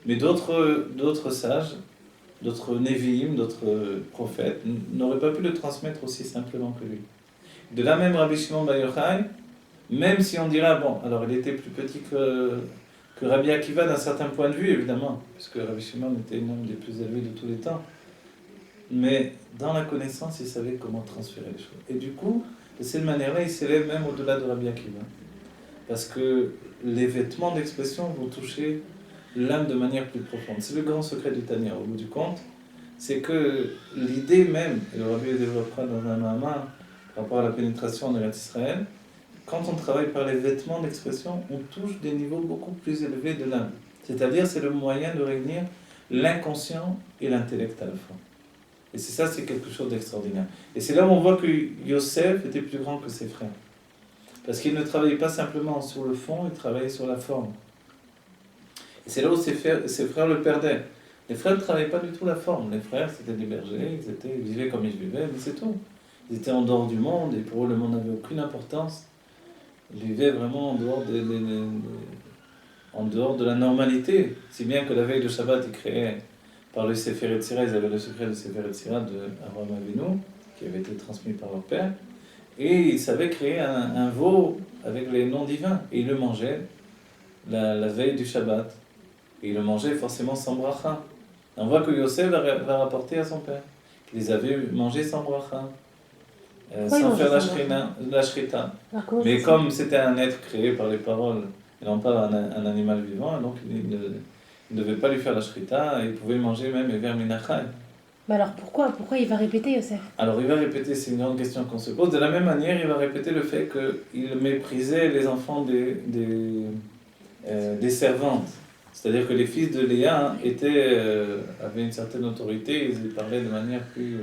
Mais d'autres sages, d'autres Nevi'im, d'autres prophètes, n'auraient pas pu le transmettre aussi simplement que lui. De là même, Rabbi Shimon Bar Yochai, même si on dira, bon, alors il était plus petit que Rabbi Akiva d'un certain point de vue, évidemment, puisque Rabbi Shimon était l'homme des plus élevés de tous les temps. Mais dans la connaissance, il savait comment transférer les choses. Et du coup, de cette manière-là, il s'élève même au-delà de Rabbi Akiva. Parce que les vêtements d'expression vont toucher l'âme de manière plus profonde. C'est le grand secret du Tanya, au bout du compte. C'est que l'idée même, et le Rabbi le développera dans un Mahama, par rapport à la pénétration en Eretz Israël, quand on travaille par les vêtements d'expression, on touche des niveaux beaucoup plus élevés de l'âme. C'est-à-dire, c'est le moyen de réunir l'inconscient et l'intellect à la fois. Et c'est ça, c'est quelque chose d'extraordinaire. Et c'est là où on voit que Yosef était plus grand que ses frères. Parce qu'il ne travaillait pas simplement sur le fond, il travaillait sur la forme. Et c'est là où ses frères le perdaient. Les frères ne travaillaient pas du tout la forme. Les frères, c'était des bergers, ils vivaient comme ils vivaient, mais c'est tout. Ils étaient en dehors du monde, et pour eux, le monde n'avait aucune importance. Ils vivaient vraiment en dehors de la normalité. Si bien que la veille de Shabbat, ils créaient, par le Sefer Yetzira, ils avaient le secret du Sefer Yetzira d'Avraham Avinu, qui avait été transmis par leur père, et ils savaient créer un veau avec les noms divins, et ils le mangeaient la veille du Shabbat. Et ils le mangeaient forcément sans bracha. On voit que Yosef va rapporter à son père qu'il les avait mangés sans bracha, sans faire la shrita. Mais comme c'était un être créé par les paroles, et non pas un animal vivant, donc il ne devait pas lui faire la shrita, et il pouvait manger même les vers minachai. Mais alors pourquoi il va répéter, Yosef ? Alors il va répéter, c'est une grande question qu'on se pose. De la même manière, il va répéter le fait qu'il méprisait les enfants des servantes. C'est-à-dire que les fils de Léa avaient une certaine autorité, ils parlaient de manière plus...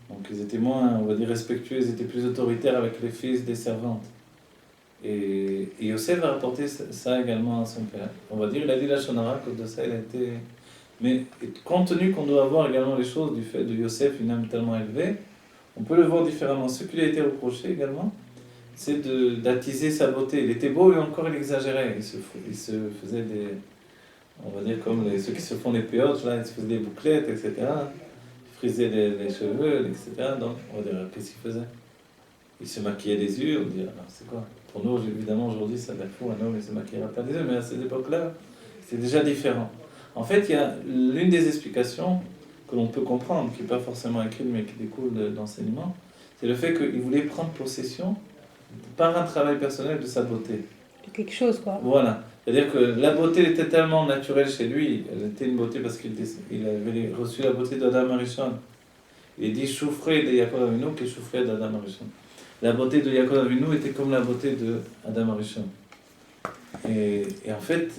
donc ils étaient moins, on va dire, respectueux, ils étaient plus autoritaires avec les fils des servantes. Et Yosef va rapporter ça également à son père. On va dire, il a dit la Shonara, que de ça il a été... Mais compte tenu qu'on doit voir également les choses du fait de Yosef, une âme tellement élevée, on peut le voir différemment. Ce qui lui a été reproché également, c'est d'attiser sa beauté. Il était beau et encore il exagérait. Il se faisait des... On va dire comme ceux qui se font des péotes, là, il se faisait des bouclettes, etc. Il frisait les cheveux, etc. Donc, on va dire, qu'est-ce qu'il faisait ? Il se maquillait les yeux, on dit, alors c'est quoi ? Pour nous, évidemment, aujourd'hui, ça va être fou, un homme ne se maquillera pas les yeux, mais à cette époque-là, c'était déjà différent. En fait, il y a l'une des explications que l'on peut comprendre, qui n'est pas forcément écrite, mais qui découle d'enseignement, c'est le fait qu'il voulait prendre possession, par un travail personnel, de sa beauté. De quelque chose, quoi. Voilà. C'est-à-dire que la beauté était tellement naturelle chez lui, elle était une beauté parce qu'il avait reçu la beauté d'Adam Arishon. Il dit « Choufré de Yaakov Avinu qui est choufré d'Adam Arishon ». La beauté de Yaakov Avinu était comme la beauté d'Adam Arishon. Et en fait,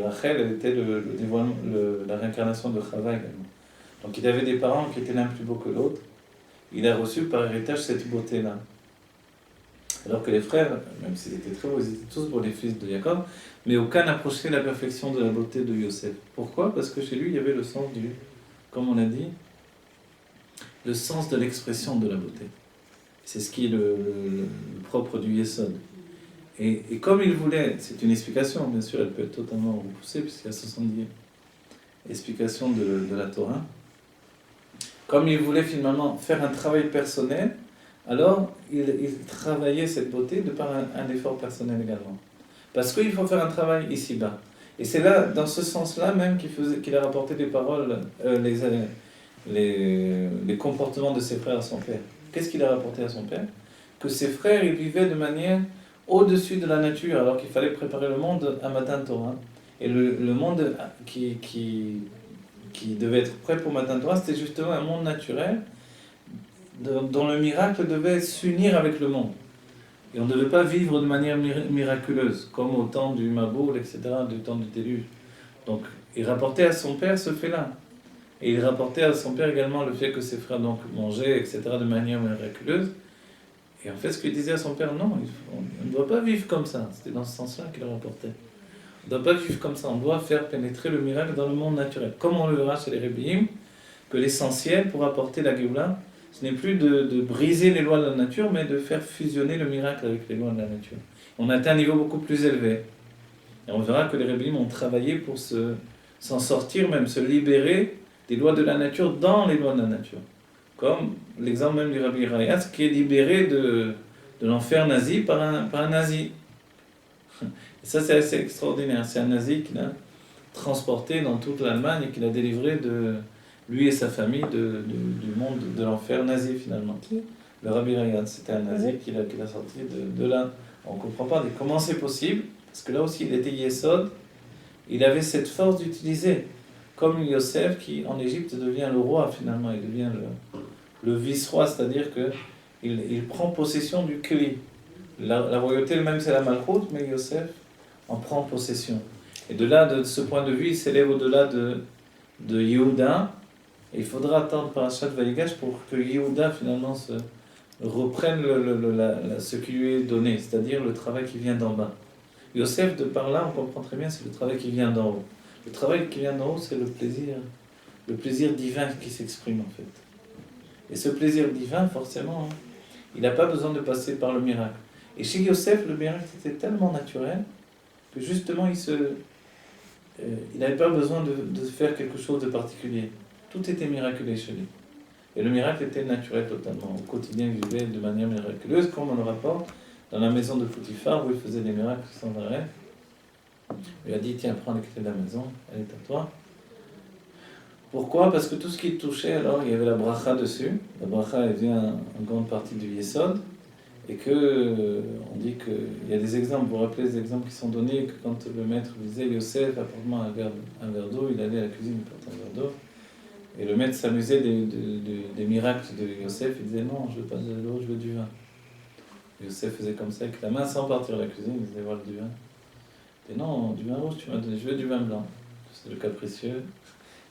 Rachel, elle était la réincarnation de Chava également. Donc il avait des parents qui étaient l'un plus beau que l'autre. Il a reçu par héritage cette beauté-là. Alors que les frères, même s'ils étaient très beaux, ils étaient tous pour les fils de Jacob, mais aucun n'approchait la perfection de la beauté de Yosef. Pourquoi ? Parce que chez lui, il y avait le sens comme on a dit, le sens de l'expression de la beauté. C'est ce qui est le propre du Yesod. Et comme il voulait, c'est une explication, bien sûr, elle peut être totalement repoussée, puisqu'il y a 70 explications de la Torah. Comme il voulait finalement faire un travail personnel, alors il travaillait cette beauté de par un effort personnel également. Parce qu'il faut faire un travail ici-bas. Et c'est là, dans ce sens-là même, qu'il a rapporté les paroles, les comportements de ses frères à son père. Qu'est-ce qu'il a rapporté à son père ? Que ses frères, ils vivaient de manière au-dessus de la nature, alors qu'il fallait préparer le monde à Matan Torah. Et le monde qui qui devait être prêt pour Matan Torah, c'était justement un monde naturel dont le miracle devait s'unir avec le monde. Et on ne devait pas vivre de manière miraculeuse, comme au temps du Maboul, etc., du temps du déluge. Donc, il rapportait à son père ce fait-là. Et il rapportait à son père également le fait que ses frères donc mangeaient, etc., de manière miraculeuse. Et en fait, ce qu'il disait à son père, non, on ne doit pas vivre comme ça. C'était dans ce sens-là qu'il le rapportait. On ne doit pas vivre comme ça, on doit faire pénétrer le miracle dans le monde naturel. Comme on le verra chez les Rébéim, que l'essentiel pour apporter la Géoula, ce n'est plus de briser les lois de la nature, mais de faire fusionner le miracle avec les lois de la nature. On atteint un niveau beaucoup plus élevé. Et on verra que les Rébéim ont travaillé pour s'en sortir, même se libérer des lois de la nature dans les lois de la nature. Comme l'exemple même du Rabbi Rayas, qui est libéré de l'enfer nazi par un nazi. Et ça, c'est assez extraordinaire. C'est un nazi qui l'a transporté dans toute l'Allemagne et qui l'a délivré de lui et sa famille du monde de l'enfer nazi, finalement. Qui? Le Rabbi Rayas, c'était un nazi qui l'a sorti de là. On ne comprend pas comment c'est possible, parce que là aussi, il était Yesod, il avait cette force d'utiliser. Comme Yosef qui, en Égypte, devient le roi, finalement, il devient le vice-roi, c'est-à-dire qu'il prend possession du Kli. La royauté elle-même, c'est la Malchoute, mais Yosef en prend possession. Et de là, de ce point de vue, il s'élève au-delà de Yehuda. Et il faudra attendre Parashat Vayigash pour que Yehuda, finalement, reprenne ce qui lui est donné, c'est-à-dire le travail qui vient d'en bas. Yosef, de par là, on comprend très bien, c'est le travail qui vient d'en haut. Le travail qui vient d'en haut, c'est le plaisir divin qui s'exprime, en fait. Et ce plaisir divin, forcément, il n'a pas besoin de passer par le miracle. Et chez Yosef, le miracle était tellement naturel que justement, il n'avait pas besoin de faire quelque chose de particulier. Tout était miraculé chez lui. Et le miracle était naturel totalement. Au quotidien, il vivait de manière miraculeuse, comme on le rapporte dans la maison de Potiphar, où il faisait des miracles sans arrêt. Il a dit, tiens, prends les clés de la maison, elle est à toi. Pourquoi? Parce que tout ce qui touchait, alors, il y avait la bracha dessus. La bracha, elle vient en grande partie du Yesod. Et on dit qu'il y a des exemples, vous vous rappelez des exemples qui sont donnés, que quand le maître disait, Yosef, apporte-moi un verre d'eau, il allait à la cuisine, il portait un verre d'eau. Et le maître s'amusait des miracles de Yosef, il disait, non, je veux pas de l'eau, je veux du vin. Yosef faisait comme ça, avec la main, sans partir à la cuisine, il disait, voilà du vin. Et non, du vin rouge, tu m'as donné, je veux du vin blanc. C'est le capricieux.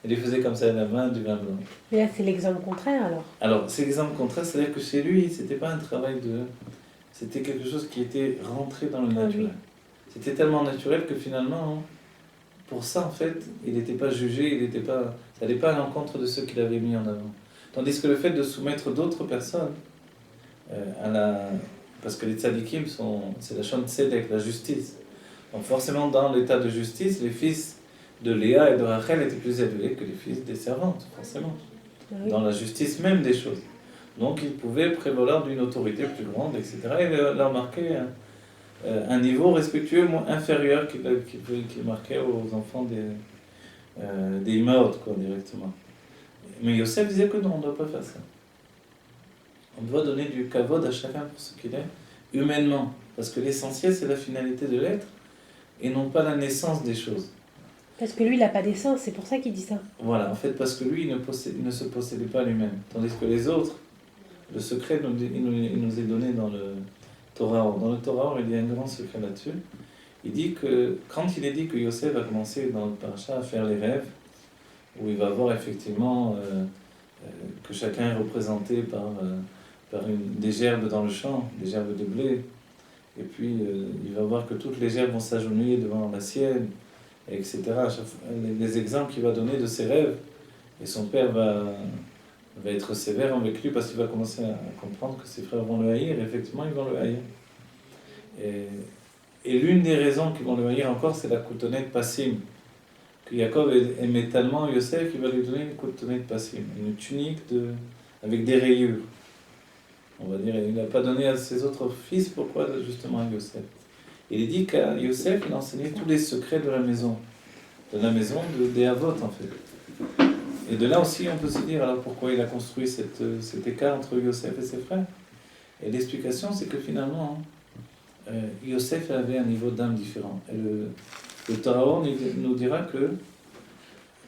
Il lui faisait comme ça à la main, du vin blanc. Mais là, c'est l'exemple contraire, alors. Alors, c'est l'exemple contraire, c'est-à-dire que chez lui, c'était pas un travail c'était quelque chose qui était rentré dans le naturel. Oui. C'était tellement naturel que finalement, pour ça, en fait, il n'était pas jugé, ça n'allait pas à l'encontre de ceux qu'il avait mis en avant. Tandis que le fait de soumettre d'autres personnes parce que les tzadikim c'est la Shon Tzedek, la justice. Donc forcément, dans l'état de justice, les fils de Léa et de Rachel étaient plus élevés que les fils des servantes, forcément. Oui. Dans la justice même des choses. Donc ils pouvaient prévaloir d'une autorité plus grande, etc. Et leur marquer un niveau respectueux inférieur qui marquait aux enfants des Imaot, quoi, directement. Mais Yosef disait que non, on ne doit pas faire ça. On doit donner du kavod à chacun pour ce qu'il est, humainement. Parce que l'essentiel, c'est la finalité de l'être, et non pas la naissance des choses. Parce que lui, il n'a pas d'essence, c'est pour ça qu'il dit ça. Voilà, en fait, parce que lui, il ne se possédait pas lui-même. Tandis que les autres, le secret, il nous est donné dans le Torah. Dans le Torah, il y a un grand secret là-dessus. Il dit que, quand il est dit que Yosef va commencer dans le paracha à faire les rêves, où il va voir effectivement que chacun est représenté par des gerbes dans le champ, des gerbes de blé, et puis il va voir que toutes les gerbes vont s'agenouiller devant la sienne, etc. Les exemples qu'il va donner de ses rêves, et son père va être sévère avec lui parce qu'il va commencer à comprendre que ses frères vont le haïr, et effectivement ils vont le haïr. Et l'une des raisons qu'ils vont le haïr encore, c'est la coutonnette passim. Que Jacob aimait tellement Yosef qu'il va lui donner une coutonnette passim, une tunique avec des rayures. On va dire, il n'a pas donné à ses autres fils, pourquoi justement à Yosef? Il est dit qu'à Yosef, il enseignait tous les secrets de la maison des Avot en fait. Et de là aussi, on peut se dire alors pourquoi il a construit cet écart entre Yosef et ses frères. Et l'explication, c'est que finalement, Yosef avait un niveau d'âme différent. Et le Torah nous dira que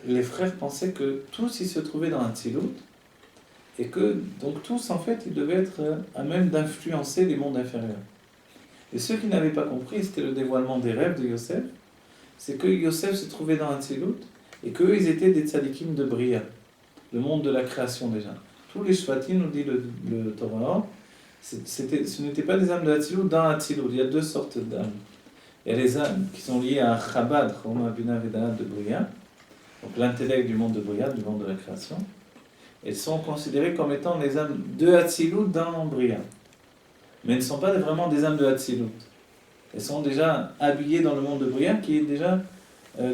les frères pensaient que tous ils se trouvaient dans Hatzilut, et que donc tous en fait ils devaient être à même d'influencer les mondes inférieurs. Et ceux qui n'avaient pas compris, c'était le dévoilement des rêves de Yosef, c'est que Yosef se trouvait dans Hatzilut, et qu'eux ils étaient des tzadikim de Bria, le monde de la création déjà. Tous les Shvatim, nous dit le Torah, ce n'étaient pas des âmes de Hatzilut dans Hatzilut. Il y a deux sortes d'âmes. Il y a les âmes qui sont liées à Chabad, Choma Bina Vedana de Bria, donc l'intellect du monde de Bria, du monde de la création. Elles sont considérées comme étant les âmes de Hatzilut dans Bria. Mais elles ne sont pas vraiment des âmes de Hatzilut. Elles sont déjà habillées dans le monde de Bria qui est déjà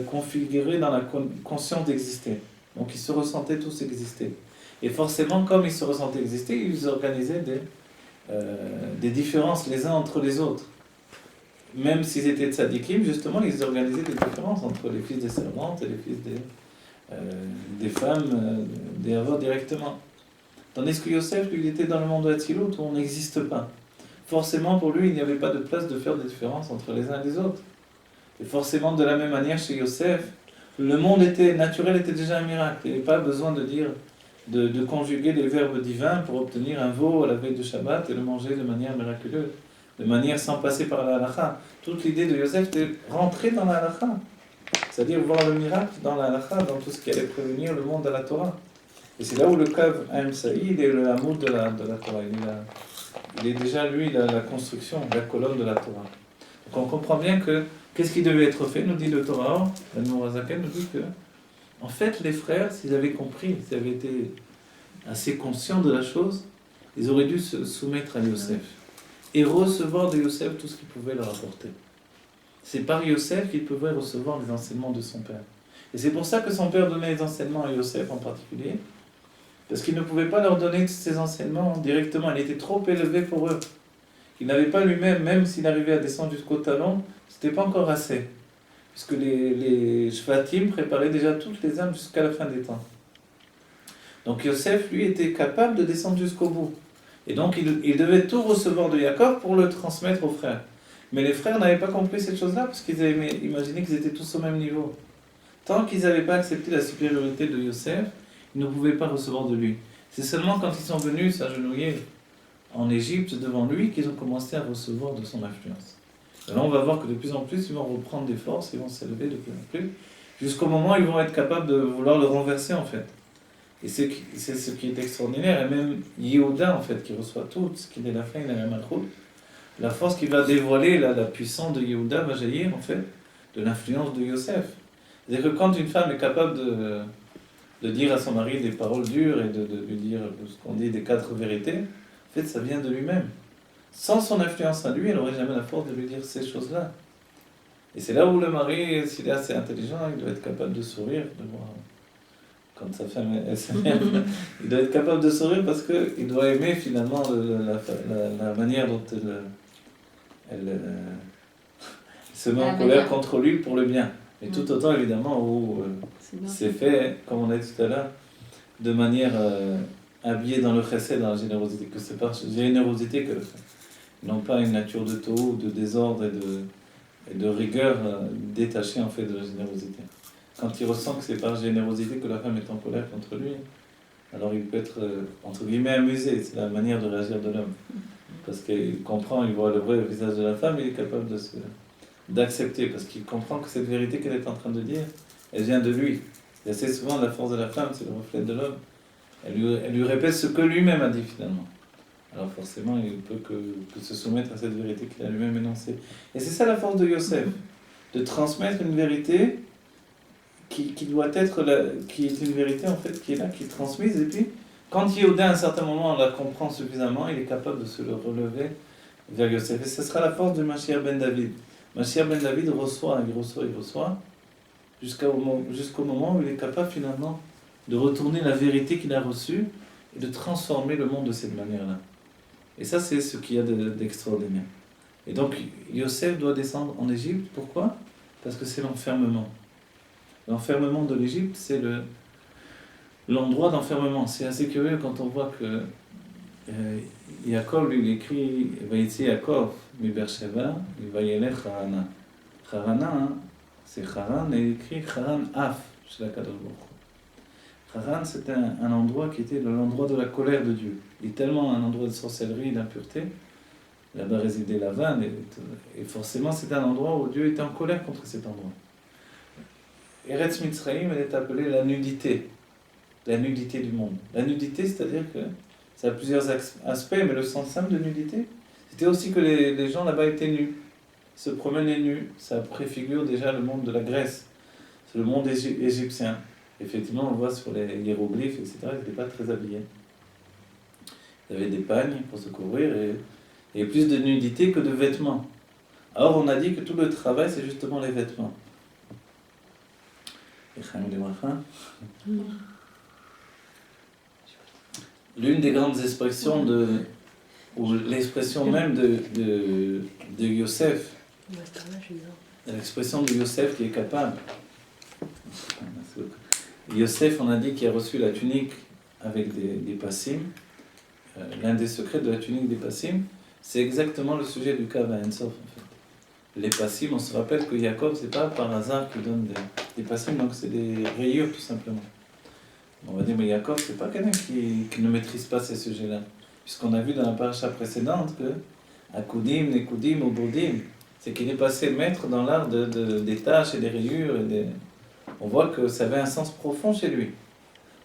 configuré dans la conscience d'exister. Donc ils se ressentaient tous exister. Et forcément, comme ils se ressentaient exister, ils organisaient des différences les uns entre les autres. Même s'ils étaient tzadikim, justement, ils organisaient des différences entre les fils des servantes et les fils des femmes, des avos directement. Tandis que Yosef, lui, il était dans le monde de Hatzilut où on n'existe pas. Forcément, pour lui, il n'y avait pas de place de faire des différences entre les uns et les autres. Et forcément, de la même manière, chez Yosef, le monde naturel était déjà un miracle. Il n'y avait pas besoin de conjuguer les verbes divins pour obtenir un veau à la veille de Shabbat et le manger de manière miraculeuse, de manière sans passer par la halakha. Toute l'idée de Yosef était rentrer dans la halakha, c'est-à-dire voir le miracle dans la halakha, dans tout ce qui allait prévenir le monde à la Torah. Et c'est là où le Kav Haim Saïd est le hamoud de la Torah. Il est déjà, lui, la construction, la colonne de la Torah. Donc on comprend bien que qu'est-ce qui devait être fait, nous dit le Torah, le Nourazaken nous dit que, en fait, les frères, s'ils avaient compris, s'ils avaient été assez conscients de la chose, ils auraient dû se soumettre à Yosef et recevoir de Yosef tout ce qu'il pouvait leur apporter. C'est par Yosef qu'il pouvait recevoir les enseignements de son père. Et c'est pour ça que son père donnait les enseignements à Yosef en particulier, parce qu'il ne pouvait pas leur donner ces enseignements directement, il était trop élevé pour eux. Il n'avait pas lui-même, même s'il arrivait à descendre jusqu'au talon, c'était pas encore assez. Puisque les Shvatim préparaient déjà toutes les âmes jusqu'à la fin des temps. Donc Yosef, lui, était capable de descendre jusqu'au bout. Et donc il devait tout recevoir de Yaakov pour le transmettre aux frères. Mais les frères n'avaient pas compris cette chose-là, parce qu'ils avaient imaginé qu'ils étaient tous au même niveau. Tant qu'ils n'avaient pas accepté la supériorité de Yosef, ils ne pouvaient pas recevoir de lui. C'est seulement quand ils sont venus s'agenouiller en Égypte devant lui qu'ils ont commencé à recevoir de son influence. Et là, on va voir que de plus en plus, ils vont reprendre des forces, ils vont s'élever de plus en plus, jusqu'au moment où ils vont être capables de vouloir le renverser, en fait. Et c'est ce qui est extraordinaire, et même Yehuda, en fait, qui reçoit tout, ce qu'il est la fin, il a la malchoute, la force qui va dévoiler, la puissance de Yehuda va jaillir, en fait, de l'influence de Yosef. C'est-à-dire que quand une femme est capable de dire à son mari des paroles dures et de lui dire ce qu'on dit des 4 vérités, en fait, ça vient de lui-même. Sans son influence à lui, elle n'aurait jamais la force de lui dire ces choses-là. Et c'est là où le mari, s'il est assez intelligent, il doit être capable de sourire, de voir quand sa femme elle s'énerve. Il doit être capable de sourire parce qu'il doit aimer finalement la manière dont elle se met en colère contre lui pour le bien. Mais tout autant évidemment où c'est fait, comme on a dit tout à l'heure, de manière habillée dans le chesed, dans la générosité, que c'est par générosité que le fait. Non pas une nature de taux, de désordre et de rigueur détachée en fait de la générosité. Quand il ressent que c'est par générosité que la femme est en colère contre lui, alors il peut être entre guillemets amusé, c'est la manière de réagir de l'homme. Parce qu'il comprend, il voit le vrai visage de la femme, il est capable d'accepter, parce qu'il comprend que cette vérité qu'elle est en train de dire, elle vient de lui. Et assez souvent, la force de la femme, c'est le reflet de l'homme. Elle lui répète ce que lui-même a dit finalement. Alors forcément, il ne peut que se soumettre à cette vérité qu'il a lui-même énoncée. Et c'est ça la force de Yosef, de transmettre une vérité qui doit être qui est une vérité en fait, qui est là, qui est transmise. Et puis, quand Yehuda, à un certain moment, la comprend suffisamment, il est capable de se le relever vers Yosef. Et ce sera la force de Mashiach ben David. Mashiach ben David reçoit, jusqu'au moment où il est capable finalement de retourner la vérité qu'il a reçue et de transformer le monde de cette manière-là. Et ça, c'est ce qu'il y a d'extraordinaire. Et donc, Yosef doit descendre en Égypte. Pourquoi ? Parce que c'est l'enfermement. L'enfermement de l'Égypte, c'est l'endroit d'enfermement. C'est assez curieux quand on voit que Yaakov, lui, il écrit « Vayitzi Yaakov, mi Beersheva, vayelech Harana ». Harana, c'est Haran, et il écrit Haran Af, chez la Kadosh Baruch Hu. Haran, c'était un endroit qui était l'endroit de la colère de Dieu. Il est tellement un endroit de sorcellerie, d'impureté. Là-bas résidait Lavan, et forcément c'était un endroit où Dieu était en colère contre cet endroit. Eretz Mitzrayim, elle est appelée la nudité du monde. La nudité, c'est-à-dire que ça a plusieurs aspects, mais le sens simple de nudité, c'était aussi que les gens là-bas étaient nus, se promenaient nus. Ça préfigure déjà le monde de la Grèce, c'est le monde égyptien. Effectivement, on le voit sur les hiéroglyphes, etc., ils n'étaient pas très habillés. Ils avaient des pagnes pour se couvrir, et plus de nudité que de vêtements. Alors on a dit que tout le travail, c'est justement les vêtements. L'une des grandes expressions ou l'expression même de Yosef, l'expression de Yosef qui est capable. Yosef, on a dit qu'il a reçu la tunique avec des passim. L'un des secrets de la tunique des passim, c'est exactement le sujet du Kav Ein-Sof, en fait. Les passim, on se rappelle que Jacob, c'est pas par hasard qu'il donne des passim, donc c'est des rayures tout simplement. On va dire, mais Jacob, c'est pas quelqu'un qui ne maîtrise pas ces sujets-là. Puisqu'on a vu dans la paracha précédente que Akudim, Nekudim, Obodim, c'est qu'il est passé maître dans l'art des tâches et des rayures. On voit que ça avait un sens profond chez lui.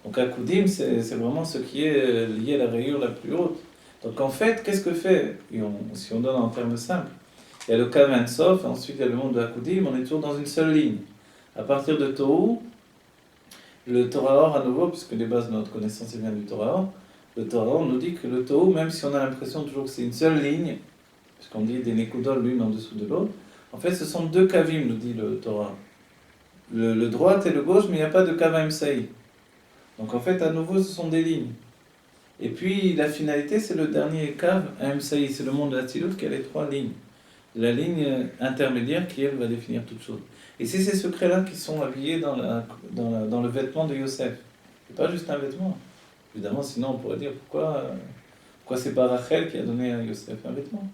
Donc Akudim, c'est vraiment ce qui est lié à la rayure la plus haute. Donc en fait, qu'est-ce que fait, si on donne en termes simples, il y a le Kav Ein-Sof, ensuite il y a le monde de Akudim, on est toujours dans une seule ligne. À partir de Tohu, le Torah Or à nouveau, puisque les bases de notre connaissance viennent du Torah Or, le Torah Or nous dit que le Tohu, même si on a l'impression toujours que c'est une seule ligne, puisqu'on dit des Nekudot l'une en dessous de l'autre, en fait ce sont deux Kavim, nous dit le Torah. Le droit et le gauche, mais il n'y a pas de Kav Emsaï. Donc en fait, à nouveau, ce sont des lignes. Et puis la finalité, c'est le dernier Kav Emsaï, c'est le monde de la Tzilut qui a les trois lignes. La ligne intermédiaire qui, elle, va définir toute chose. Et c'est ces secrets-là qui sont habillés dans le vêtement de Yosef. C'est pas juste un vêtement. Évidemment, sinon on pourrait dire pourquoi c'est pas Rachel qui a donné à Yosef un vêtement.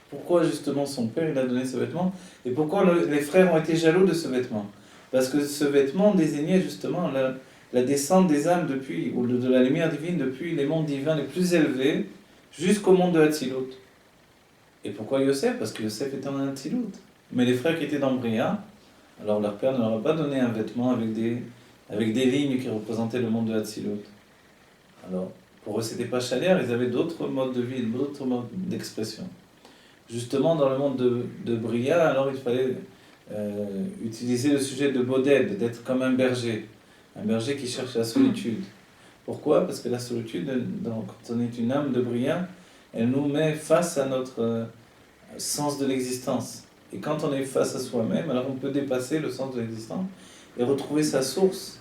Pourquoi justement son père il a donné ce vêtement, et pourquoi les frères ont été jaloux de ce vêtement. Parce que ce vêtement désignait justement la descente des âmes depuis, ou de la lumière divine depuis les mondes divins les plus élevés jusqu'au monde de Hatzilut. Et pourquoi Yosef? Parce que Yosef était en Hatzilut. Mais les frères qui étaient dans Bria, alors leur père ne leur a pas donné un vêtement avec des lignes qui représentaient le monde de Hatzilut. Alors, pour eux, c'était pas chalière, ils avaient d'autres modes de vie, d'autres modes d'expression. Justement, dans le monde de Bria, alors il fallait utiliser le sujet de Boded, d'être comme un berger qui cherche la solitude. Pourquoi? Parce que la solitude, quand on est une âme de Bria, elle nous met face à notre sens de l'existence. Et quand on est face à soi-même, alors on peut dépasser le sens de l'existence et retrouver sa source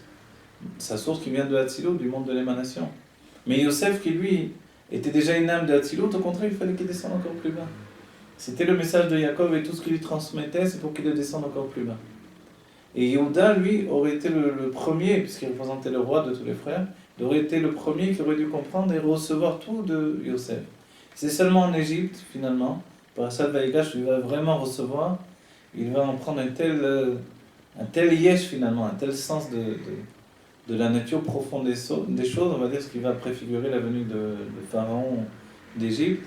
qui vient de Hatzilut, du monde de l'émanation. Mais Yosef, qui lui était déjà une âme de Hatzilut, au contraire, il fallait qu'il descende encore plus bas. C'était le message de Jacob et tout ce qu'il lui transmettait, c'est pour qu'il le descende encore plus bas. Et Yehuda, lui, aurait été le premier, puisqu'il représentait le roi de tous les frères, il aurait été le premier qui aurait dû comprendre et recevoir tout de Yosef. C'est seulement en Égypte, finalement, par Parashat Vaïgash, il va vraiment recevoir, il va en prendre un tel yesh finalement, un tel sens de la nature profonde des choses, on va dire ce qui va préfigurer la venue de Pharaon d'Égypte.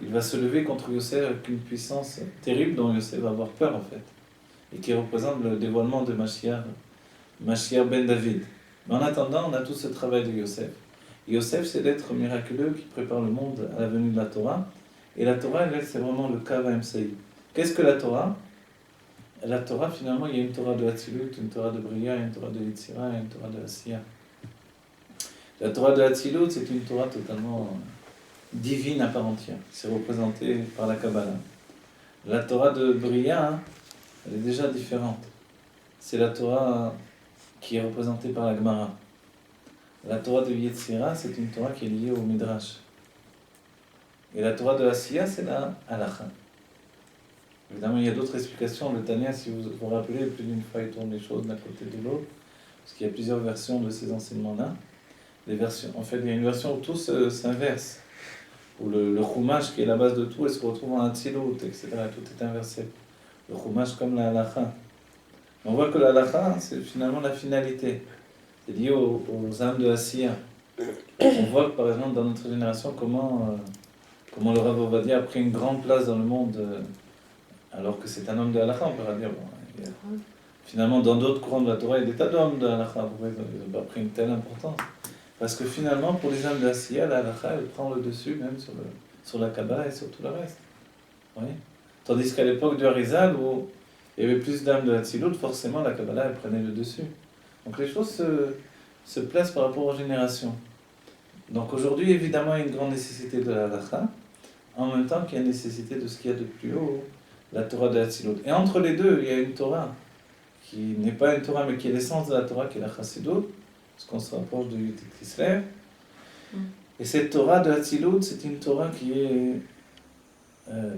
Il va se lever contre Yosef avec une puissance terrible dont Yosef va avoir peur en fait, et qui représente le dévoilement de Mashiach ben David. Mais en attendant, on a tout ce travail de Yosef. Yosef, c'est l'être miraculeux qui prépare le monde à la venue de la Torah. Et la Torah, elle, c'est vraiment le Kav Emsaï. Qu'est-ce que la Torah? La Torah, finalement, il y a une Torah de Hatzilut, une Torah de Bria, une Torah de Yitzira et une Torah de Asiya. La Torah de Hatzilut, c'est une Torah totalement divine à part entière. C'est représenté par la Kabbalah. La Torah de Bria, elle est déjà différente. C'est la Torah qui est représentée par la Gemara. La Torah de Yetzira, c'est une Torah qui est liée au Midrash. Et la Torah de Asiya, c'est la Halacha. Évidemment, il y a d'autres explications. Le Tanya, si vous vous rappelez, plus d'une fois, il tourne les choses d'un côté de l'autre, parce qu'il y a plusieurs versions de ces enseignements-là. En fait, il y a une version où tout s'inverse, où le Chumash, qui est la base de tout, elle se retrouve en Hatzilut, etc. Tout est inversé. Le Chumash comme la Halacha. On voit que la halakha, c'est finalement la finalité. C'est lié aux âmes de Asiya. On voit par exemple dans notre génération comment le Rav Ovadia a pris une grande place dans le monde, alors que c'est un homme de halakha, on pourra dire. Bon, finalement, dans d'autres courants de la Torah, il y a des tas d'hommes de halakha. Pourquoi ils n'ont pas pris une telle importance? Parce que finalement, pour les âmes de Asiya, la halakha, elle prend le dessus même sur la Kabbalah et sur tout le reste. Oui. Tandis qu'à l'époque du Harizal, où il y avait plus d'âmes de Hatzilut, forcément la Kabbalah elle prenait le dessus. Donc les choses se placent par rapport aux générations. Donc aujourd'hui, évidemment, il y a une grande nécessité de la halakha, en même temps qu'il y a une nécessité de ce qu'il y a de plus haut, la Torah de Hatzilut. Et entre les deux, il y a une Torah qui n'est pas une Torah, mais qui est l'essence de la Torah, qui est la Chassidut, parce qu'on se rapproche de Yud Kislev. Et cette Torah de Hatzilut, c'est une Torah qui est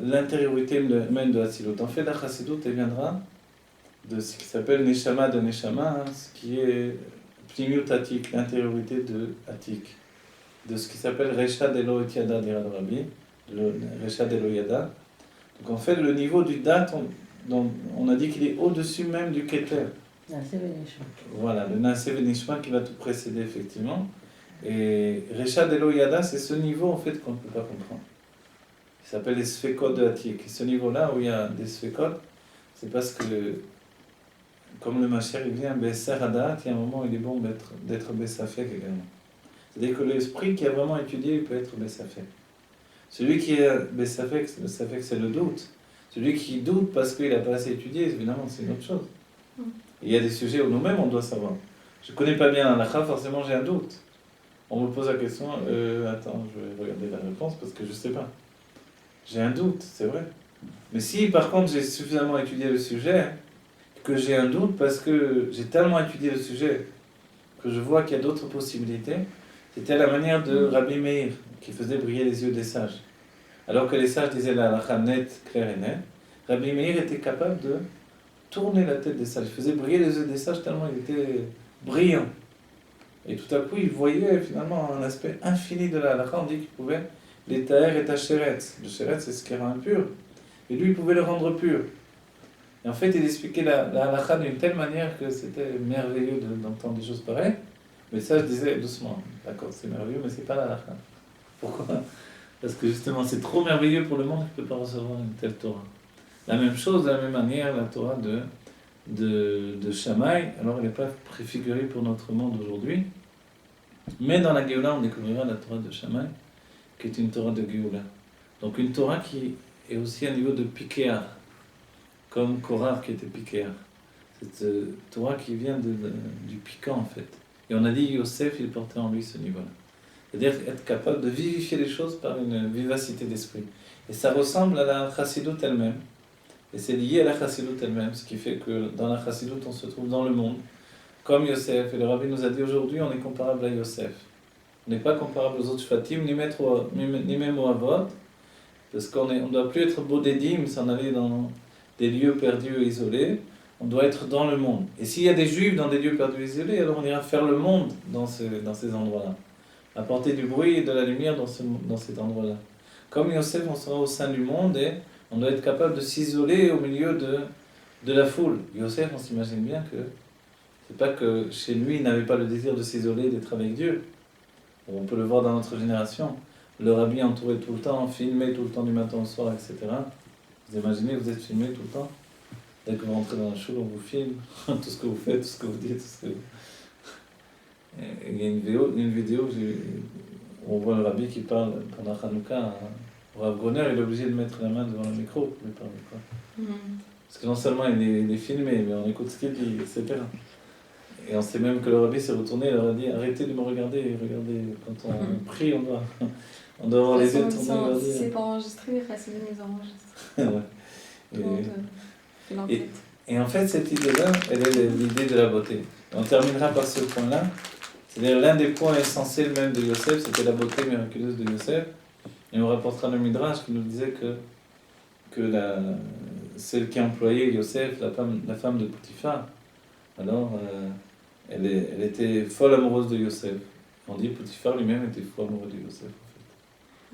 l'intériorité même de Hatzilut. En fait, la Chassidut, elle viendra de ce qui s'appelle Neshama de Neshama, ce qui est Pnimiut Atik, l'intériorité de Atik, de ce qui s'appelle Resha Delo et Yada, dira le Rabbi, le Resha Delo Yada. Donc en fait, le niveau du date, on a dit qu'il est au-dessus même du Keter. Voilà, le Naseh Venishma qui va tout précéder, effectivement. Et Resha Delo Yada, c'est ce niveau en fait qu'on ne peut pas comprendre. Il s'appelle les Sfekot de Atik. Et ce niveau-là où il y a des Sfekot, c'est parce que, comme le Mashiach il vient, Besser Hadat, il y a un moment où il est bon d'être Bessafek également. C'est-à-dire que l'esprit qui a vraiment étudié, il peut être Bessafek. Celui qui est Bessafek, c'est le doute. Celui qui doute parce qu'il n'a pas assez étudié, évidemment, c'est une autre chose. Il y a des sujets où nous-mêmes, on doit savoir. Je ne connais pas bien l'halakha, forcément j'ai un doute. On me pose la question, attends, je vais regarder la réponse parce que je ne sais pas. J'ai un doute, c'est vrai. Mais si par contre j'ai suffisamment étudié le sujet, que j'ai un doute parce que j'ai tellement étudié le sujet que je vois qu'il y a d'autres possibilités, c'était la manière de Rabbi Meir qui faisait briller les yeux des sages. Alors que les sages disaient la halakha nette, claire et nette, Rabbi Meir était capable de tourner la tête des sages. Il faisait briller les yeux des sages tellement il était brillant. Et tout à coup, il voyait finalement un aspect infini de la halakha. On dit qu'il pouvait les taher et tacheretz. Le sheretz, c'est ce qui rend impur. Et lui, il pouvait le rendre pur. Et en fait, il expliquait la halakha d'une telle manière que c'était merveilleux d'entendre des choses pareilles. Mais ça, je disais doucement, d'accord, c'est merveilleux, mais c'est pas la halakha. Pourquoi? Parce que justement, c'est trop merveilleux pour le monde qu'il ne peut pas recevoir une telle Torah. La même chose, de la même manière, la Torah de Shammai, alors elle n'est pas préfigurée pour notre monde aujourd'hui, mais dans la Géoula, on découvrira la Torah de Shammai, qui est une Torah de Géoula. Donc une Torah qui est aussi à niveau de Pikéar, comme Korah qui était Pikéar. Cette Torah qui vient du piquant en fait. Et on a dit Yosef, il portait en lui ce niveau-là. C'est-à-dire être capable de vivifier les choses par une vivacité d'esprit. Et ça ressemble à la Chassidut elle-même. Et c'est lié à la Chassidut elle-même, ce qui fait que dans la Chassidut, on se trouve dans le monde, comme Yosef. Et le Rabbi nous a dit aujourd'hui, on est comparable à Yosef. On n'est pas comparable aux autres Shvatim, ni même aux Avot, parce qu'on ne doit plus être Bodédim, s'en aller dans des lieux perdus et isolés. On doit être dans le monde. Et s'il y a des Juifs dans des lieux perdus et isolés, alors on ira faire le monde dans ces endroits-là. Apporter du bruit et de la lumière dans cet endroit-là. Comme Yosef, on sera au sein du monde et on doit être capable de s'isoler au milieu de la foule. Yosef, on s'imagine bien que c'est pas que chez lui, il n'avait pas le désir de s'isoler, d'être avec Dieu. On peut le voir dans notre génération. Le rabbi entouré tout le temps, filmé tout le temps du matin au soir, etc. Vous imaginez, vous êtes filmé tout le temps. Dès que vous rentrez dans la choule, on vous filme. Tout ce que vous faites, tout ce que vous dites, tout ce que... Il y a une vidéo où on voit le rabbi qui parle pendant Hanouka. Rav Goner, il est obligé de mettre la main devant le micro pour lui parler. Parce que non seulement il est filmé, mais on écoute ce qu'il dit, etc. Et on sait même que le rabbi s'est retourné et leur a dit arrêtez de me regarder, regardez, quand on prie, on doit avoir les yeux tournés. C'est pas enregistré, les Chassidim les enregistrent. Tout le monde fait l'enquête. Et en fait, cette idée-là, elle est l'idée de la beauté. Et on terminera par ce point-là. C'est-à-dire l'un des points essentiels même de Yosef, c'était la beauté miraculeuse de Yosef. Et on rapportera le Midrash qui nous disait que celle qui employait Yosef, la femme de Potiphar, alors elle était folle amoureuse de Yosef. On dit que Potiphar lui-même était fou amoureux de Yosef.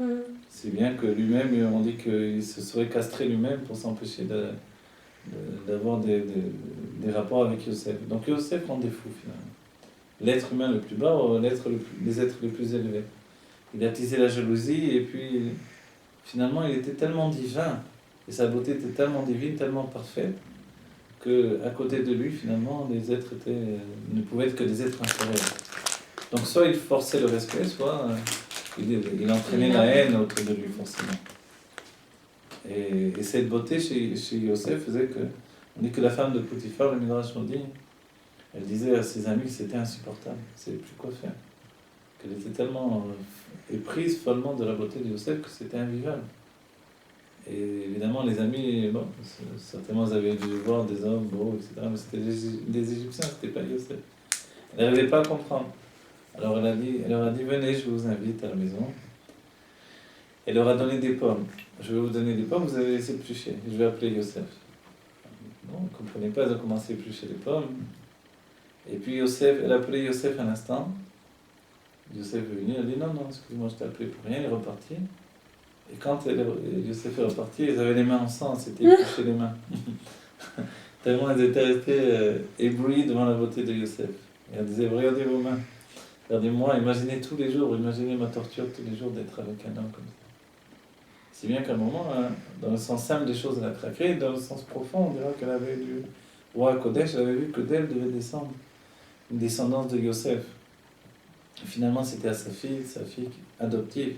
En fait. C'est bien que lui-même, on dit qu'il se serait castré lui-même pour s'empêcher d'avoir des rapports avec Yosef. Donc Yosef rendait fou finalement. L'être humain le plus bas, les êtres les plus élevés. Il a attisé la jalousie et puis finalement il était tellement divin et sa beauté était tellement divine, tellement parfaite qu'à côté de lui finalement les êtres ne pouvaient être que des êtres inférieurs. Donc soit il forçait le respect, soit il entraînait la haine autour de lui forcément. Et cette beauté chez Yosef faisait que, on dit que la femme de Potiphar, le Midrash nous dit, elle disait à ses amis que c'était insupportable, elle ne savait plus quoi faire. Qu'elle était tellement éprise follement de la beauté de Yosef que c'était invivable. Et évidemment, les amis, bon, certainement ils avaient dû voir des hommes beaux, etc. Mais c'était des Égyptiens, c'était pas Yosef. Elle n'arrivait pas à comprendre. Alors elle leur a dit, venez, je vous invite à la maison. Elle leur a donné des pommes. Je vais vous donner des pommes, vous allez laisser éplucher. Je vais appeler Yosef. Bon, ils ne comprenaient pas, ils ont commencé à éplucher les pommes. Et puis elle a appelé Yosef un instant. Yosef est venu, elle a dit non, excuse-moi, je t'ai appelé pour rien, il est reparti. Et quand Yosef est reparti, ils avaient les mains en sang, c'était épluché les mains. Tellement ils étaient restés éblouis devant la beauté de Yosef. Et elle disait, regardez vos mains, regardez-moi, imaginez tous les jours, imaginez ma torture tous les jours d'être avec un homme comme ça. Si bien qu'à un moment, dans le sens simple des choses, elle a craqué, dans le sens profond, on dira qu'elle avait lu roi Kodesh, elle avait vu que d'elle devait descendre une descendance de Yosef. Et finalement, c'était à sa fille adoptive,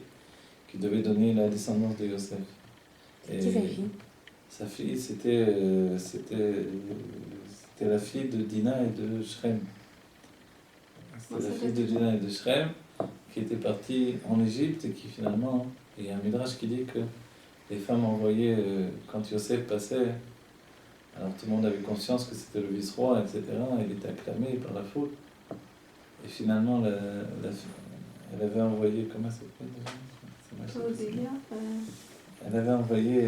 qui devait donner la descendance de Yosef. Qui sa fille? Sa fille, c'était la fille de Dina et de Shrem. C'était la fille de Dina et de Shrem, qui était partie en Égypte et qui finalement... Il y a un midrash qui dit que les femmes envoyaient, quand Yosef passait, alors tout le monde avait conscience que c'était le vice-roi, etc. Il était acclamé par la foule. Et finalement, elle avait envoyé, comment ça s'appelle déjà? Elle avait envoyé...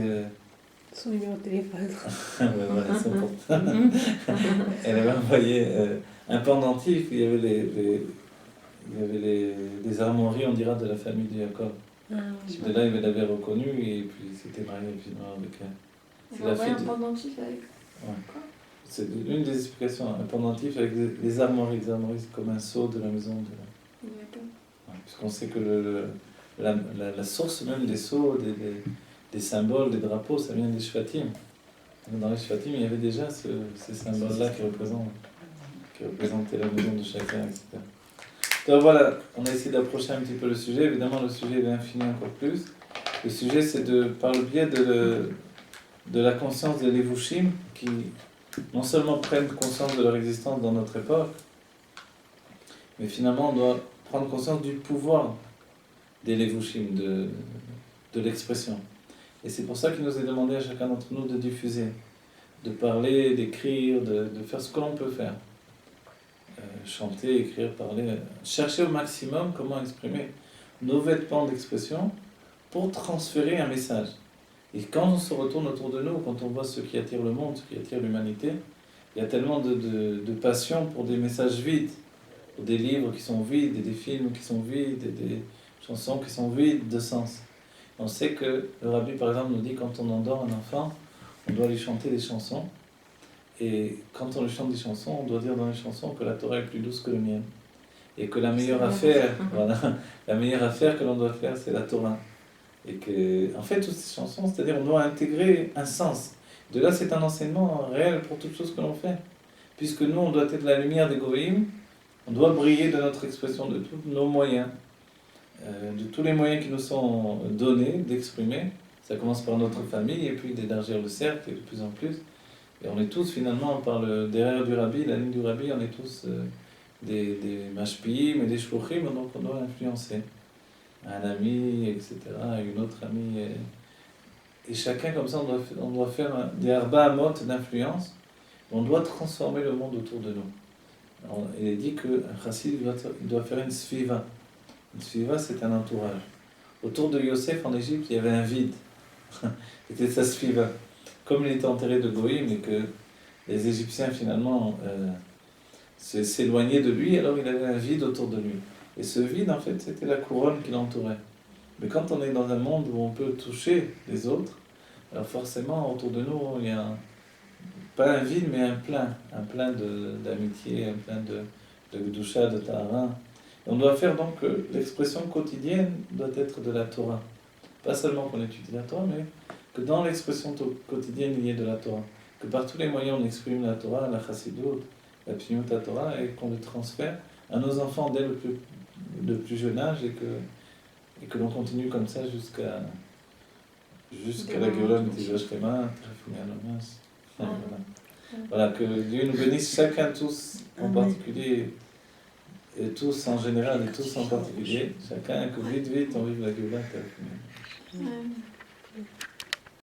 Son numéro de téléphone. Voilà, son portable. Elle avait envoyé un pendentif, il y avait les armoiries, on dira, de la famille de Jacob. De là, il l'avait reconnu et puis il s'était marié finalement avec elle. Elle a envoyé un pendentif avec quoi? C'est l'une des explications, un pendentif avec les armoiries. Les armoiries, c'est comme un sceau de la maison. D'accord. Puisqu'on sait que la source même des sceaux, des symboles, des drapeaux, ça vient des Shvatim. Dans les Shvatim, il y avait déjà ces symboles-là qui représentaient la maison de chacun, etc. Donc voilà, on a essayé d'approcher un petit peu le sujet. Évidemment, le sujet est infini encore plus. Le sujet, c'est par le biais de la conscience des Levushim, qui non seulement prennent conscience de leur existence dans notre époque, mais finalement, on doit prendre conscience du pouvoir des Levushim, de l'expression. Et c'est pour ça qu'il nous est demandé à chacun d'entre nous de diffuser, de parler, d'écrire, de faire ce que l'on peut faire. Chanter, écrire, parler, chercher au maximum comment exprimer nos vêtements d'expression pour transférer un message. Et quand on se retourne autour de nous, quand on voit ce qui attire le monde, ce qui attire l'humanité, il y a tellement de passion pour des messages vides, pour des livres qui sont vides, et des films qui sont vides, et des chansons qui sont vides de sens. On sait que le Rabbi, par exemple, nous dit quand on endort un enfant, on doit lui chanter des chansons. Et quand on lui chante des chansons, on doit dire dans les chansons que la Torah est plus douce que le miel. Et que la meilleure affaire que l'on doit faire, c'est la Torah. Et que, en fait, toutes ces chansons, c'est-à-dire on doit intégrer un sens. De là, c'est un enseignement réel pour toutes choses que l'on fait. Puisque nous, on doit être la lumière des Goïm, on doit briller de notre expression, de tous nos moyens, de tous les moyens qui nous sont donnés d'exprimer. Ça commence par notre famille, et puis d'élargir le cercle, et de plus en plus. Et on est tous finalement, derrière du Rabbi, la ligne du Rabbi, on est tous des mashpiim et des shluchim, donc on doit influencer un ami, etc., une autre amie. Et chacun comme ça, on doit faire des arba amot d'influence, on doit transformer le monde autour de nous. Il est dit qu'un chassid doit faire une sfiva. Une sfiva, c'est un entourage. Autour de Yosef en Égypte, il y avait un vide. C'était sa sfiva. Comme il était enterré de Goïm et que les Égyptiens finalement s'éloignaient de lui, alors il avait un vide autour de lui. Et ce vide, en fait, c'était la couronne qui l'entourait. Mais quand on est dans un monde où on peut toucher les autres, alors forcément, autour de nous, il y a pas un vide, mais un plein d'amitié, un plein de Gdusha, de Tahara. On doit faire donc, l'expression quotidienne doit être de la Torah. Pas seulement qu'on étudie la Torah, mais que dans l'expression quotidienne, il y ait de la Torah. Que par tous les moyens, on exprime la Torah, la Chassidut, la Pnimut Torah, et qu'on le transfère à nos enfants dès le plus jeune âge, et que l'on continue comme ça jusqu'à la Géoula, Mitijosh Kema, Trafimia Lomas. Voilà, que Dieu nous bénisse chacun, tous en particulier, et tous en général, et tous en particulier, chacun, que vite, on vive la Géoula, Trafimia.